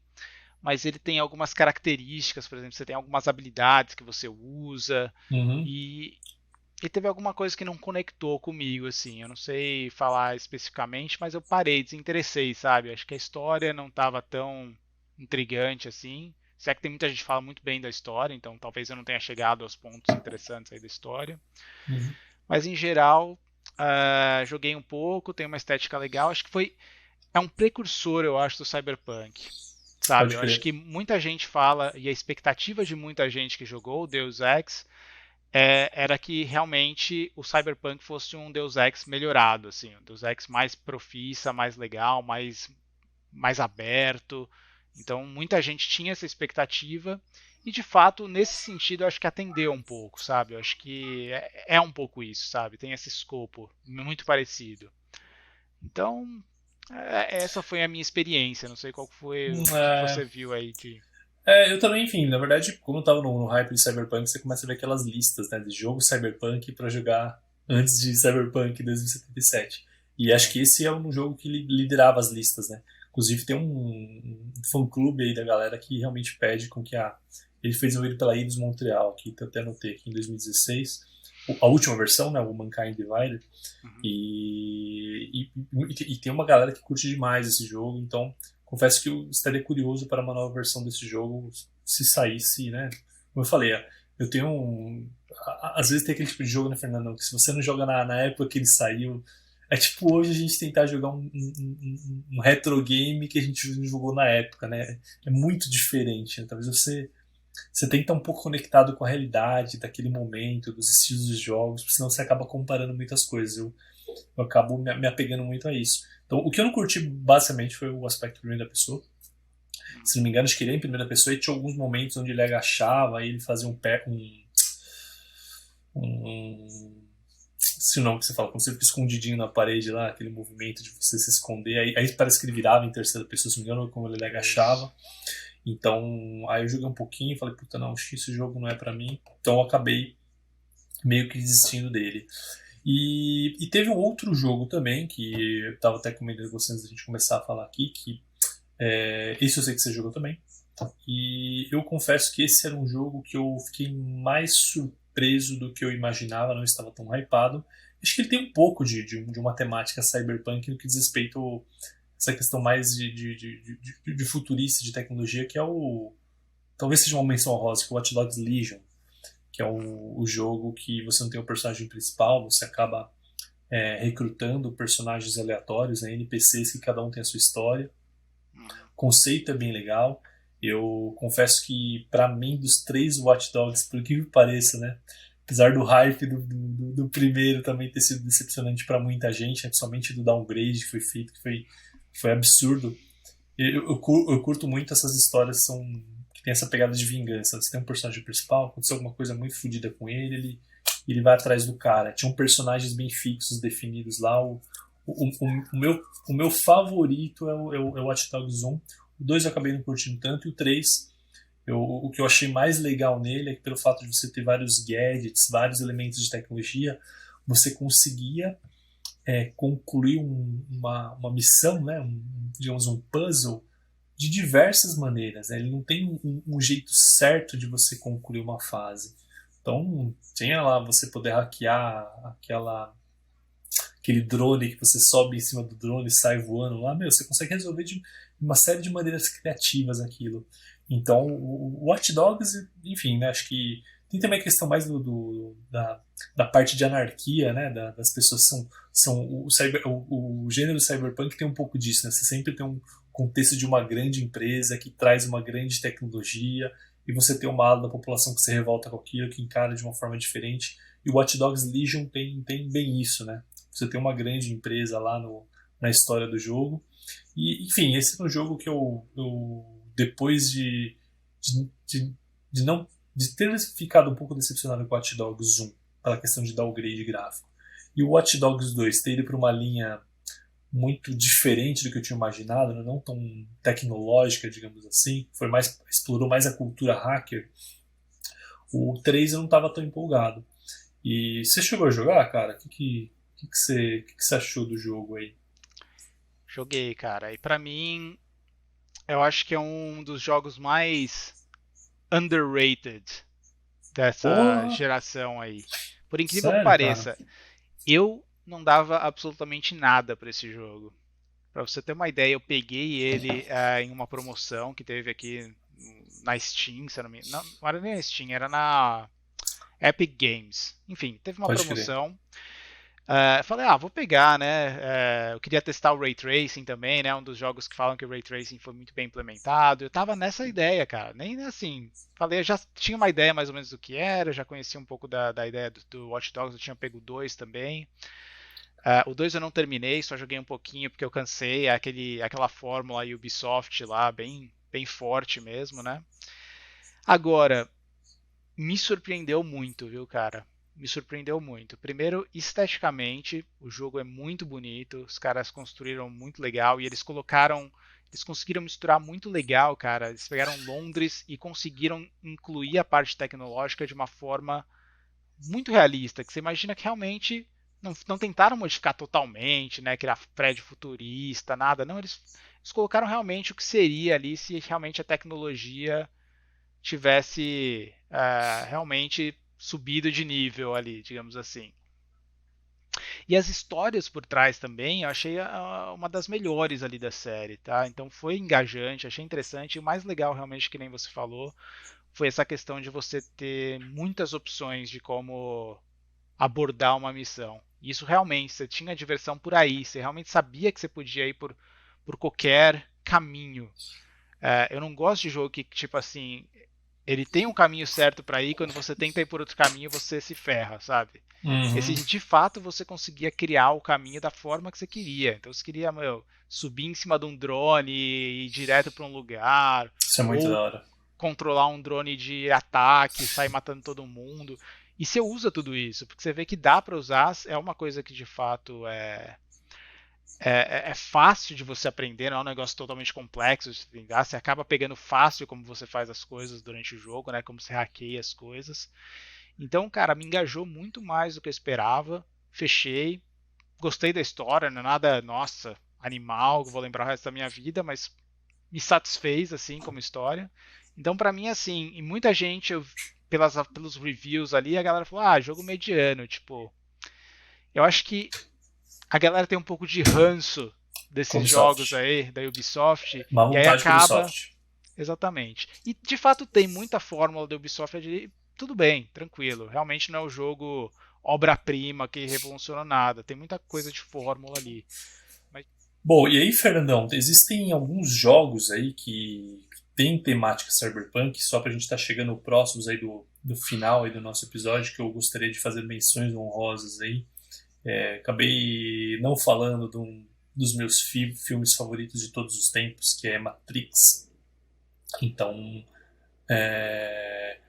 mas ele tem algumas características, por exemplo, você tem algumas habilidades que você usa Uhum. e, e teve alguma coisa que não conectou comigo, assim. Eu não sei falar especificamente, mas eu parei, desinteressei, sabe? Acho que a história não estava tão intrigante assim. Se é que tem muita gente que fala muito bem da história, então talvez eu não tenha chegado aos pontos interessantes aí da história. Uhum. Mas em geral, joguei um pouco, tem uma estética legal. Acho que é um precursor, eu acho, do Cyberpunk. Sabe? Pode Eu acho crer. que muita gente fala, e a expectativa de muita gente que jogou o Deus Ex era que realmente o Cyberpunk fosse um Deus Ex melhorado, assim, um Deus Ex mais profissa, mais legal, mais aberto. Então, muita gente tinha essa expectativa e, de fato, nesse sentido, eu acho que atendeu um pouco, sabe? Eu acho que é um pouco isso, sabe? Tem esse escopo muito parecido. Então, essa foi a minha experiência. Não sei qual foi o que É, você viu aí de. eu também, enfim, na verdade, como eu tava no hype de Cyberpunk, você começa a ver aquelas listas, né, de jogo Cyberpunk pra jogar antes de Cyberpunk 2077. E acho Sim. que esse é um jogo que liderava as listas, né? Inclusive tem um fã-clube aí da galera que realmente pede com que ele foi desenvolvido pela Eidos Montreal, que eu até anotei aqui em 2016. A última versão, né, o Mankind Divided. Uhum. E tem uma galera que curte demais esse jogo, então confesso que eu estaria curioso para uma nova versão desse jogo se saísse, né? Como eu falei, eu tenho um. Às vezes tem aquele tipo de jogo, né, Fernando? Que se você não joga na época que ele saiu. É tipo hoje a gente tentar jogar um retro game que a gente não jogou na época, né? É muito diferente, né? Talvez você tem que estar um pouco conectado com a realidade daquele momento, dos estilos de jogos, porque senão você acaba comparando muitas coisas. Eu acabo me apegando muito a isso. Então, o que eu não curti basicamente foi o aspecto primeira pessoa. Se não me engano, acho que ele é em primeira pessoa e tinha alguns momentos onde ele agachava e ele fazia um pé. Se não, que você fala, quando você fica escondidinho na parede lá, aquele movimento de você se esconder, aí parece que ele virava em terceira pessoa, se não me engano, como ele Isso. agachava. Então, aí eu joguei um pouquinho e falei, puta, não, acho que esse jogo não é pra mim. Então eu acabei meio que desistindo dele. E teve um outro jogo também, que eu estava até comentando com você antes da gente começar a falar aqui, que esse eu sei que você jogou também. E eu confesso que esse era um jogo que eu fiquei mais surpreso do que eu imaginava, não estava tão hypado. Acho que ele tem um pouco de uma temática cyberpunk no que diz respeito a essa questão mais de futurista, de tecnologia, que é o. Talvez seja uma menção honrosa, que é o Watch Dogs Legion, que é o jogo que você não tem o personagem principal, você acaba recrutando personagens aleatórios, né, NPCs que cada um tem a sua história. Uhum. O conceito é bem legal. Eu confesso que, para mim, dos três Watch Dogs, por que pareça, né? Apesar do hype do primeiro também ter sido decepcionante para muita gente, né, principalmente do downgrade que foi feito, que foi absurdo. Eu curto muito essas histórias que tem essa pegada de vingança. Você tem um personagem principal, aconteceu alguma coisa muito fodida com ele vai atrás do cara. Tinham personagens bem fixos, definidos lá. O meu favorito é o Watch Dogs 1. O 2 eu acabei não curtindo tanto, e o 3, o que eu achei mais legal nele é que, pelo fato de você ter vários gadgets, vários elementos de tecnologia, você conseguia concluir uma missão, né, digamos um puzzle, de diversas maneiras. Né? Ele não tem um jeito certo de você concluir uma fase. Então, tinha lá você poder hackear aquele drone que você sobe em cima do drone e sai voando lá, você consegue resolver de uma série de maneiras criativas aquilo. Então, o Watch Dogs, enfim, né, acho que tem também a questão mais da parte de anarquia, né, das pessoas o gênero cyberpunk tem um pouco disso, né, você sempre tem um contexto de uma grande empresa que traz uma grande tecnologia e você tem uma ala da população que se revolta com aquilo, que encara de uma forma diferente. E o Watch Dogs Legion tem bem isso, né? Você tem uma grande empresa lá na história do jogo. E, enfim, esse é um jogo que eu depois de, de não de ter ficado um pouco decepcionado com o Watch Dogs 1, pela questão de downgrade gráfico, e o Watch Dogs 2 ter ido para uma linha muito diferente do que eu tinha imaginado, né? Não tão tecnológica, digamos assim, explorou mais a cultura hacker. O 3 eu não estava tão empolgado. E você chegou a jogar, cara? O que você achou do jogo aí? Joguei, cara. E pra mim, eu acho que é um dos jogos mais underrated dessa Porra! geração aí. Por incrível que Sério, cara? pareça, eu não dava absolutamente nada pra esse jogo. Pra você ter uma ideia, eu peguei ele em uma promoção que teve aqui na Steam, se eu não me engano. Não era nem na Steam, era na Epic Games. Enfim, teve uma Pode crer. promoção. Falei, vou pegar, né? Eu queria testar o Ray Tracing também, né? Um dos jogos que falam que o Ray Tracing foi muito bem implementado. Eu tava nessa ideia, cara. Nem assim. Falei, eu já tinha uma ideia mais ou menos do que era, já conhecia um pouco da ideia do Watch Dogs, eu tinha pego dois também. O 2 eu não terminei, só joguei um pouquinho porque eu cansei. É aquela fórmula Ubisoft lá, bem, bem forte mesmo, né? Agora, me surpreendeu muito, viu, cara? Me surpreendeu muito. Primeiro, esteticamente, o jogo é muito bonito, os caras construíram muito legal e eles conseguiram misturar muito legal, cara. Eles pegaram Londres e conseguiram incluir a parte tecnológica de uma forma muito realista, que você imagina que realmente não tentaram modificar totalmente, né, criar prédio futurista, nada, não, eles colocaram realmente o que seria ali se realmente a tecnologia tivesse realmente subido de nível ali, digamos assim. E as histórias por trás também, eu achei uma das melhores ali da série, tá? Então foi engajante, achei interessante. E o mais legal, realmente, que nem você falou, foi essa questão de você ter muitas opções de como abordar uma missão. Isso realmente, você tinha diversão por aí, você realmente sabia que você podia ir por qualquer caminho. Eu não gosto de jogo que, tipo assim, ele tem um caminho certo para ir, quando você tenta ir por outro caminho, você se ferra, sabe? Uhum. Esse de fato você conseguia criar o caminho da forma que você queria. Então você queria, meu, subir em cima de um drone e ir direto para um lugar, Isso é muito da ou hora. controlar um drone de ataque, sair matando todo mundo. E você usa tudo isso, porque você vê que dá para usar, é uma coisa que de fato é fácil de você aprender, não é um negócio totalmente complexo de se ligar, você acaba pegando fácil como você faz as coisas durante o jogo, né? Como você hackeia as coisas. Então, cara, me engajou muito mais do que eu esperava. Fechei, gostei da história, não é nada, nossa, animal, que vou lembrar o resto da minha vida, mas me satisfez assim como história. Então, pra mim, assim, e muita gente, pelos reviews ali, a galera falou: ah, jogo mediano. Tipo, eu acho que a galera tem um pouco de ranço desses jogos Ubisoft. aí, da Ubisoft, Má e aí vontade com acaba. Ubisoft. Exatamente. E de fato tem muita fórmula da Ubisoft ali, tudo bem, tranquilo. Realmente não é o jogo obra-prima que revolucionou nada. Tem muita coisa de fórmula ali. Mas Bom, e aí, Fernandão, existem alguns jogos aí que tem temática cyberpunk, só pra gente estar chegando próximos aí do final aí do nosso episódio, que eu gostaria de fazer menções honrosas aí. Acabei não falando de um dos meus filmes favoritos de todos os tempos, que é Matrix. Então, é,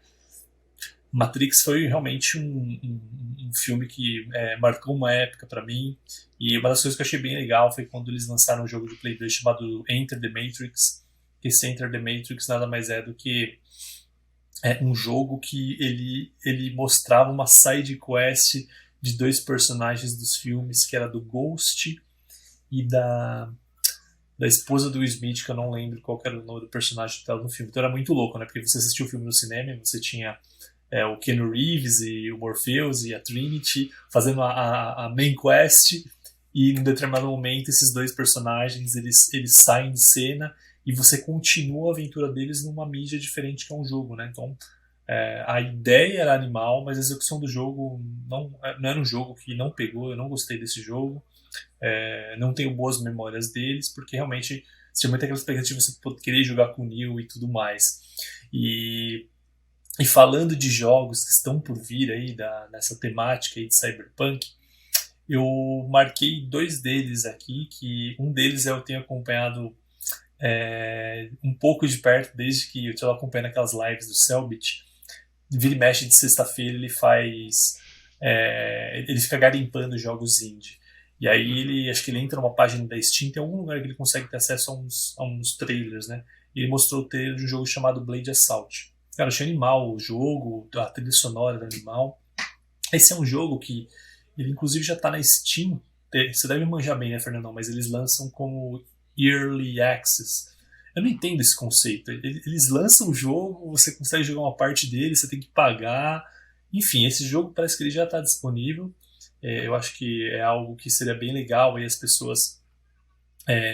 Matrix foi realmente um filme que marcou uma época para mim. E uma das coisas que eu achei bem legal foi quando eles lançaram um jogo de Play 2 chamado Enter the Matrix. Esse Enter the Matrix nada mais é do que um jogo que ele mostrava uma side quest de dois personagens dos filmes, que era do Ghost e da esposa do Will Smith, que eu não lembro qual era o nome do personagem que estava no filme. Então era muito louco, né? Porque você assistiu o filme no cinema e você tinha o Keanu Reeves e o Morpheus e a Trinity fazendo a main quest, e em um determinado momento esses dois personagens eles saem de cena e você continua a aventura deles numa mídia diferente, que é um jogo, né? Então a ideia era animal, mas a execução do jogo não era um jogo que não pegou. Eu não gostei desse jogo. Não tenho boas memórias deles, porque realmente tinha muita aquela expectativa de você querer jogar com o Neo e tudo mais. E falando de jogos que estão por vir aí nessa temática aí de cyberpunk, eu marquei dois deles aqui, que um deles eu tenho acompanhado um pouco de perto desde que eu estou acompanhando aquelas lives do Cellbit. Vira e mexe de sexta-feira ele faz ele fica garimpando jogos indie. E aí uhum. acho que ele entra numa página da Steam, tem algum lugar que ele consegue ter acesso a uns trailers, né? E ele mostrou o trailer de um jogo chamado Blade Assault. Cara, eu achei animal o jogo, a trilha sonora do animal. Esse é um jogo que ele inclusive já tá na Steam. Você deve manjar bem, né, Fernandão? Mas eles lançam como Early Access. Eu não entendo esse conceito. Eles lançam o jogo, você consegue jogar uma parte dele, você tem que pagar. Enfim, esse jogo parece que ele já está disponível. Eu acho que é algo que seria bem legal aí as pessoas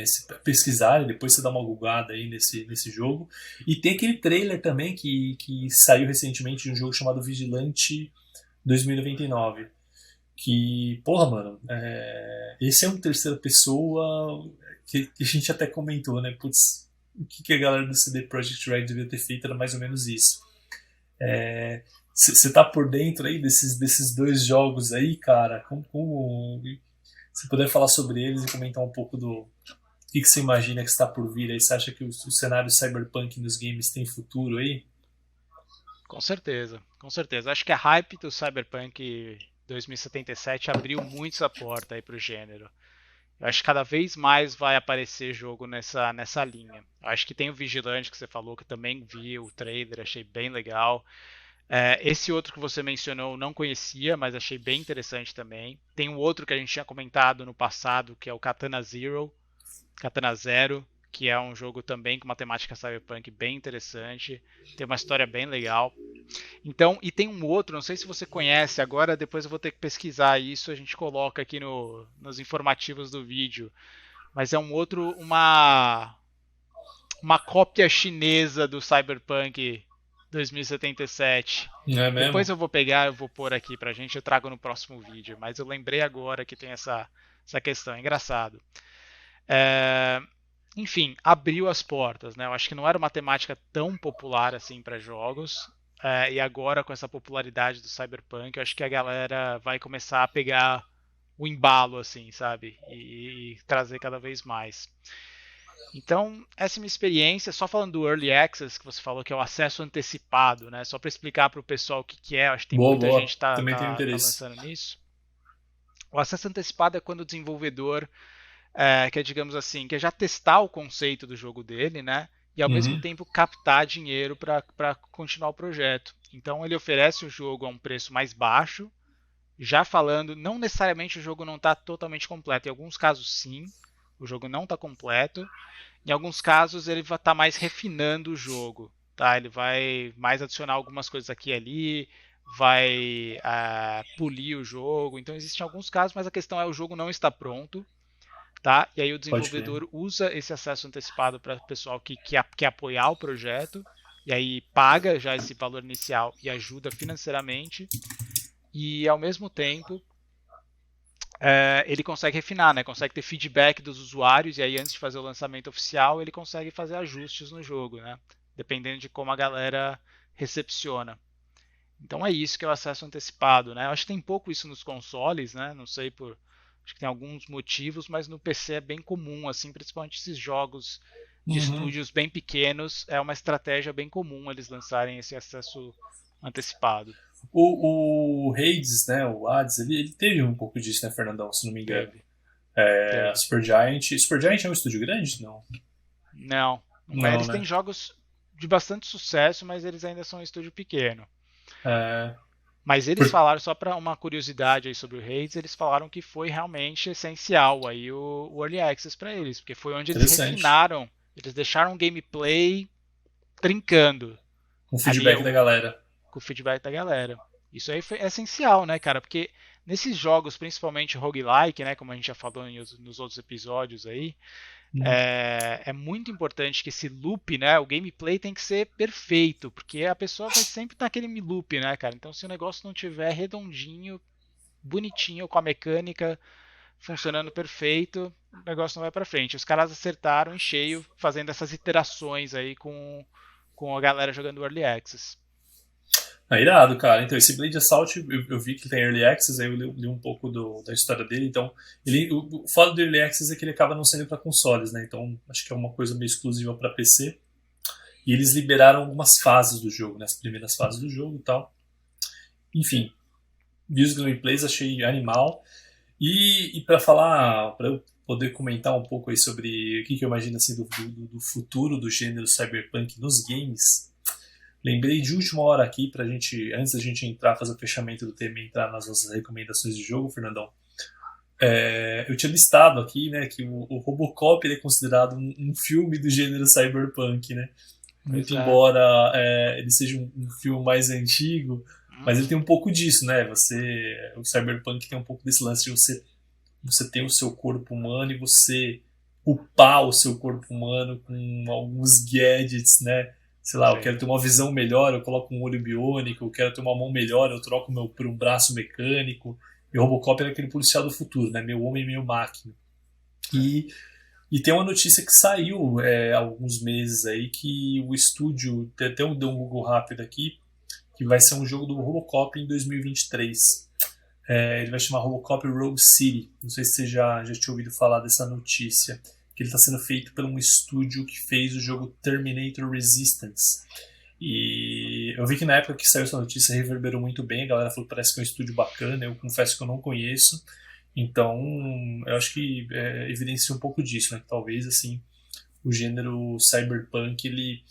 se pesquisarem, depois você dá uma googada aí nesse jogo. E tem aquele trailer também que saiu recentemente de um jogo chamado Vigilante 2099. Que, porra, mano, esse é um terceira pessoa que a gente até comentou, né? Putz, o que a galera do CD Projekt Red devia ter feito era mais ou menos isso. Você tá por dentro aí desses dois jogos aí, cara? Se puder falar sobre eles e comentar um pouco do que você imagina que está por vir aí, você acha que o cenário cyberpunk nos games tem futuro aí? Com certeza, com certeza. Acho que a hype do Cyberpunk 2077 abriu muito essa porta aí pro gênero. Eu acho que cada vez mais vai aparecer jogo nessa linha. Eu acho que tem o Vigilante que você falou, que também vi o trailer, achei bem legal. Esse outro que você mencionou eu não conhecia, mas achei bem interessante também. Tem um outro que a gente tinha comentado no passado, que é o Katana Zero, que é um jogo também com uma temática cyberpunk bem interessante. Tem uma história bem legal. Então, e tem um outro, não sei se você conhece, agora depois eu vou ter que pesquisar isso, a gente coloca aqui nos informativos do vídeo. Mas é um outro, uma cópia chinesa do Cyberpunk 2077. Não é Depois mesmo? eu vou pegar, eu vou pôr aqui pra gente, eu trago no próximo vídeo. Mas eu lembrei agora que tem essa questão, é engraçado. É, enfim, abriu as portas, né? Eu acho que não era uma temática tão popular assim para jogos. E agora, com essa popularidade do Cyberpunk, eu acho que a galera vai começar a pegar o embalo, assim, sabe? E trazer cada vez mais. Então, essa é a minha experiência. Só falando do Early Access, que você falou que é o acesso antecipado, né? Só para explicar para o pessoal o que, que é, acho que tem Boa, muita gente boa. que tá, Também tenho tá, tá interesse. lançando nisso. O acesso antecipado é quando o desenvolvedor que é, digamos assim, que é já testar o conceito do jogo dele, né? E ao mesmo Uhum. tempo captar dinheiro para continuar o projeto. Então ele oferece o jogo a um preço mais baixo, já falando, não necessariamente o jogo não está totalmente completo. Em alguns casos sim, o jogo não está completo. Em alguns casos ele vai estar mais refinando o jogo, tá? Ele vai mais adicionar algumas coisas aqui e ali, vai polir o jogo. Então existem alguns casos, mas a questão é o jogo não está pronto, tá? E aí o Pode crer. desenvolvedor usa esse acesso antecipado para o pessoal que quer apoiar o projeto, e aí paga já esse valor inicial e ajuda financeiramente, e ao mesmo tempo ele consegue refinar, né? Consegue ter feedback dos usuários, e aí antes de fazer o lançamento oficial, ele consegue fazer ajustes no jogo, né? Dependendo de como a galera recepciona. Então é isso que é o acesso antecipado, né? Eu acho que tem pouco isso nos consoles, né? Não sei por, acho que tem alguns motivos, mas no PC é bem comum, assim, principalmente esses jogos de Uhum. estúdios bem pequenos, é uma estratégia bem comum eles lançarem esse acesso antecipado. O Hades, né, o Hades, ele teve um pouco disso, né, Fernandão, se não me engano. Teve, A teve. Supergiant é um estúdio grande? Não. Não, não é. Não, Eles né? têm jogos de bastante sucesso, mas eles ainda são um estúdio pequeno. É, Mas eles por- falaram, só para uma curiosidade aí sobre o Hades, eles falaram que foi realmente essencial aí o Early Access para eles, porque foi onde eles Interessante. refinaram, eles deixaram o gameplay trincando Um ali feedback da galera. com o feedback da galera. Isso aí foi essencial, né, cara? Porque nesses jogos, principalmente roguelike, né, como a gente já falou nos outros episódios aí, Hum. é muito importante que esse loop, né, o gameplay tem que ser perfeito, porque a pessoa vai sempre estar naquele loop, né, cara? Então se o negócio não tiver redondinho, bonitinho, com a mecânica funcionando perfeito, o negócio não vai para frente. Os caras acertaram em cheio fazendo essas iterações aí com a galera jogando Early Access. Ah, irado, cara. Então, esse Blade Assault, eu vi que tem Early Access, aí eu li um pouco da história dele. Então, o foda do Early Access é que ele acaba não sendo para consoles, né? Então, acho que é uma coisa meio exclusiva para PC. E eles liberaram algumas fases do jogo, né? As primeiras fases do jogo e tal. Enfim, vi os gameplays, achei animal. E para falar, para eu poder comentar um pouco aí sobre o que eu imagino assim do futuro do gênero cyberpunk nos games, lembrei de última hora aqui pra gente, antes da gente entrar, fazer o fechamento do tema e entrar nas nossas recomendações de jogo, Fernandão. Eu tinha listado aqui, né, que o Robocop ele é considerado um filme do gênero cyberpunk, né? Pois Muito é. embora ele seja um filme mais antigo, mas ele tem Uhum. um pouco disso, né? O cyberpunk tem um pouco desse lance de você ter o seu corpo humano e você upar o seu corpo humano com alguns gadgets, né? Sei lá, eu quero Sim. ter uma visão melhor, eu coloco um olho biônico, eu quero ter uma mão melhor, eu troco meu por um braço mecânico. E o Robocop era aquele policial do futuro, né? Meu homem, meio máquina. É. E, e tem uma notícia que saiu há alguns meses aí que o estúdio, até deu um Google rápido aqui, que vai ser um jogo do Robocop em 2023. Ele vai chamar Robocop Rogue City. Não sei se você já tinha ouvido falar dessa notícia. Que ele está sendo feito por um estúdio que fez o jogo Terminator Resistance. E eu vi que na época que saiu essa notícia reverberou muito bem. A galera falou que parece que é um estúdio bacana. Eu confesso que eu não conheço. Então, eu acho que evidencia um pouco disso, né? Que talvez, assim, o gênero cyberpunk, ele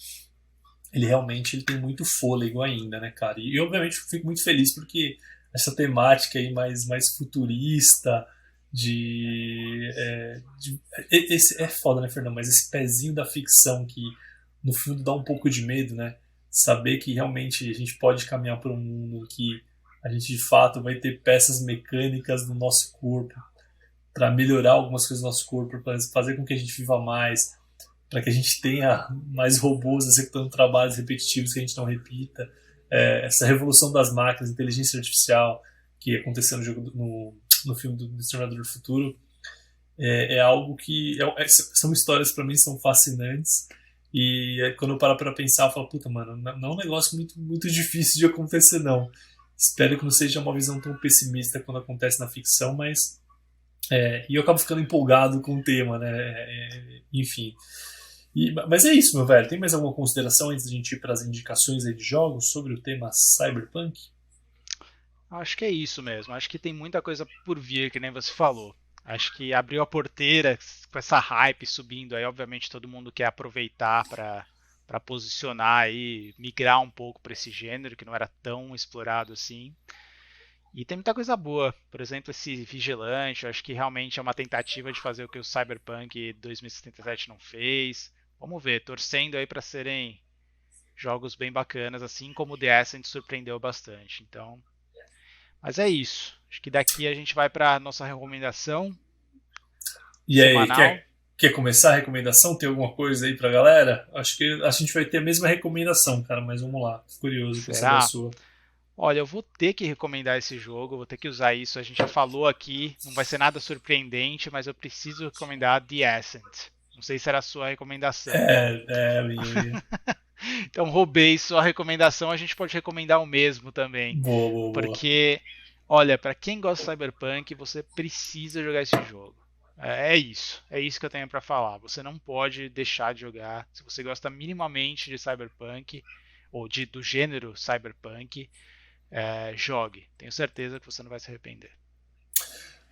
realmente ele tem muito fôlego ainda, né, cara? E obviamente fico muito feliz porque essa temática aí mais futurista, esse é foda, né, Fernando? Mas esse pezinho da ficção que no fundo dá um pouco de medo, né? Saber que realmente a gente pode caminhar para um mundo que a gente de fato vai ter peças mecânicas no nosso corpo para melhorar algumas coisas do nosso corpo, para fazer com que a gente viva mais, para que a gente tenha mais robôs executando trabalhos repetitivos que a gente não repita. Essa revolução das máquinas, inteligência artificial que aconteceu no filme do Exterminador do Futuro, é algo que são histórias para mim são fascinantes. E quando eu paro para pensar, eu falo, puta, mano, não é um negócio muito difícil de acontecer, não. Espero que não seja uma visão tão pessimista quando acontece na ficção, mas e eu acabo ficando empolgado com o tema, né? Enfim. Mas é isso, meu velho. Tem mais alguma consideração antes de a gente ir para as indicações aí de jogos sobre o tema Cyberpunk? Acho que é isso mesmo. Acho que tem muita coisa por vir, que nem você falou. Acho que abriu a porteira com essa hype subindo aí. Obviamente todo mundo quer aproveitar para posicionar e migrar um pouco para esse gênero que não era tão explorado assim. E tem muita coisa boa. Por exemplo, esse Vigilante, eu acho que realmente é uma tentativa de fazer o que o Cyberpunk 2077 não fez. Vamos ver, torcendo aí para serem jogos bem bacanas, assim como o The Ascent surpreendeu bastante. Então, mas é isso. Acho que daqui a gente vai para nossa recomendação E aí, semanal. quer começar a recomendação? Tem alguma coisa aí pra galera? Acho que a gente vai ter a mesma recomendação, cara, mas vamos lá. Tô curioso pra saber a Será? sua. Olha, eu vou ter que recomendar esse jogo, vou ter que usar isso. A gente já falou aqui, não vai ser nada surpreendente, mas eu preciso recomendar The Ascent. Não sei se era a sua recomendação. Minha. Então roubei sua recomendação, a gente pode recomendar o mesmo também. Boa, boa, boa. Porque, olha, para quem gosta de Cyberpunk, você precisa jogar esse jogo. É isso que eu tenho para falar. Você não pode deixar de jogar. Se você gosta minimamente de Cyberpunk, ou do gênero Cyberpunk, jogue. Tenho certeza que você não vai se arrepender.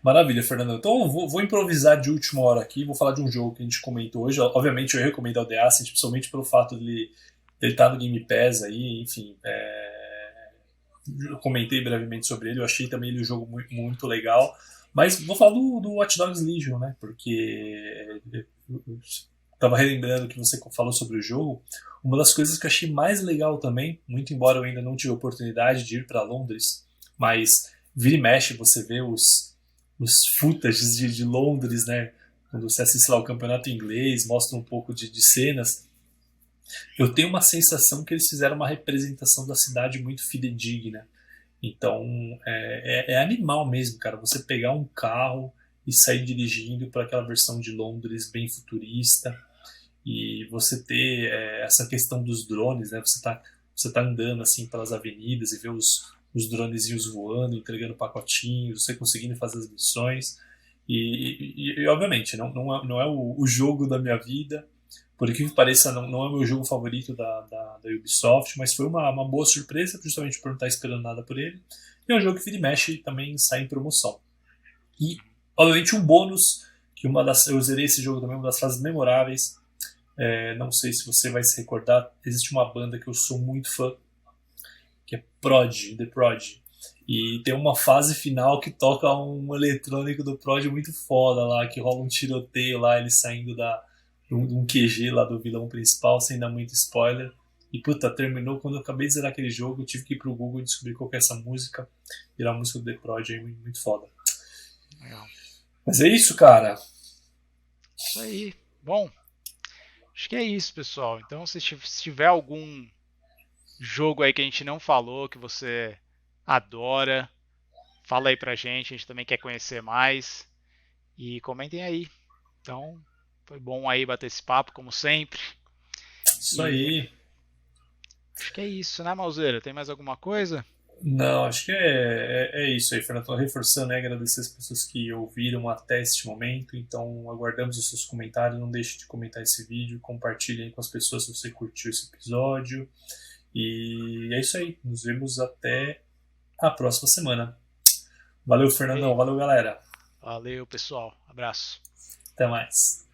Maravilha, Fernando. Então vou improvisar de última hora aqui. Vou falar de um jogo que a gente comentou hoje. Obviamente eu ia recomendar o The Ascent, principalmente pelo fato de ele estar no Game Pass aí, enfim. Eu comentei brevemente sobre ele, eu achei também ele um jogo muito legal. Mas vou falar do Watch Dogs Legion, né? Porque eu estava relembrando que você falou sobre o jogo. Uma das coisas que eu achei mais legal também, muito embora eu ainda não tive a oportunidade de ir para Londres, mas vira e mexe você vê os footages de Londres, né? Quando você assiste lá o campeonato inglês, mostra um pouco de cenas. Eu tenho uma sensação que eles fizeram uma representação da cidade muito fidedigna. Então, é animal mesmo, cara. Você pegar um carro e sair dirigindo para aquela versão de Londres bem futurista. E você ter essa questão dos drones, né? Você tá andando assim pelas avenidas e ver os dronezinhos voando, entregando pacotinhos, você conseguindo fazer as missões. E obviamente, não é o jogo da minha vida. Por que pareça, não é o meu jogo favorito da Ubisoft, mas foi uma boa surpresa, justamente por não estar esperando nada por ele. E é um jogo que vira e mexe também sai em promoção. E, obviamente, um bônus, eu zerei esse jogo também, uma das fases memoráveis. Não sei se você vai se recordar, existe uma banda que eu sou muito fã, que é The Prod. E tem uma fase final que toca um eletrônico do Prod muito foda lá, que rola um tiroteio lá, ele saindo de um QG lá do vilão principal, sem dar muito spoiler. E puta, terminou quando eu acabei de zerar aquele jogo, eu tive que ir pro Google e descobrir qual que é essa música. E era a música do The Prod aí, muito foda. Legal. Mas é isso, cara. Isso aí. Bom, acho que é isso, pessoal. Então, se tiver algum jogo aí que a gente não falou, que você adora, fala aí pra gente. A gente também quer conhecer mais. E comentem aí. Então, foi bom aí bater esse papo, como sempre. Isso E aí. acho que é isso, né, Mauzeira? Tem mais alguma coisa? Não, acho que é isso aí, Fernando. Estou reforçando e agradecer as pessoas que ouviram até este momento. Então, aguardamos os seus comentários. Não deixe de comentar esse vídeo, compartilhe aí com as pessoas se você curtiu esse episódio. E é isso aí. Nos vemos até a próxima semana. Valeu, Ok? Fernandão. Valeu, galera. Valeu, pessoal. Abraço. Até mais.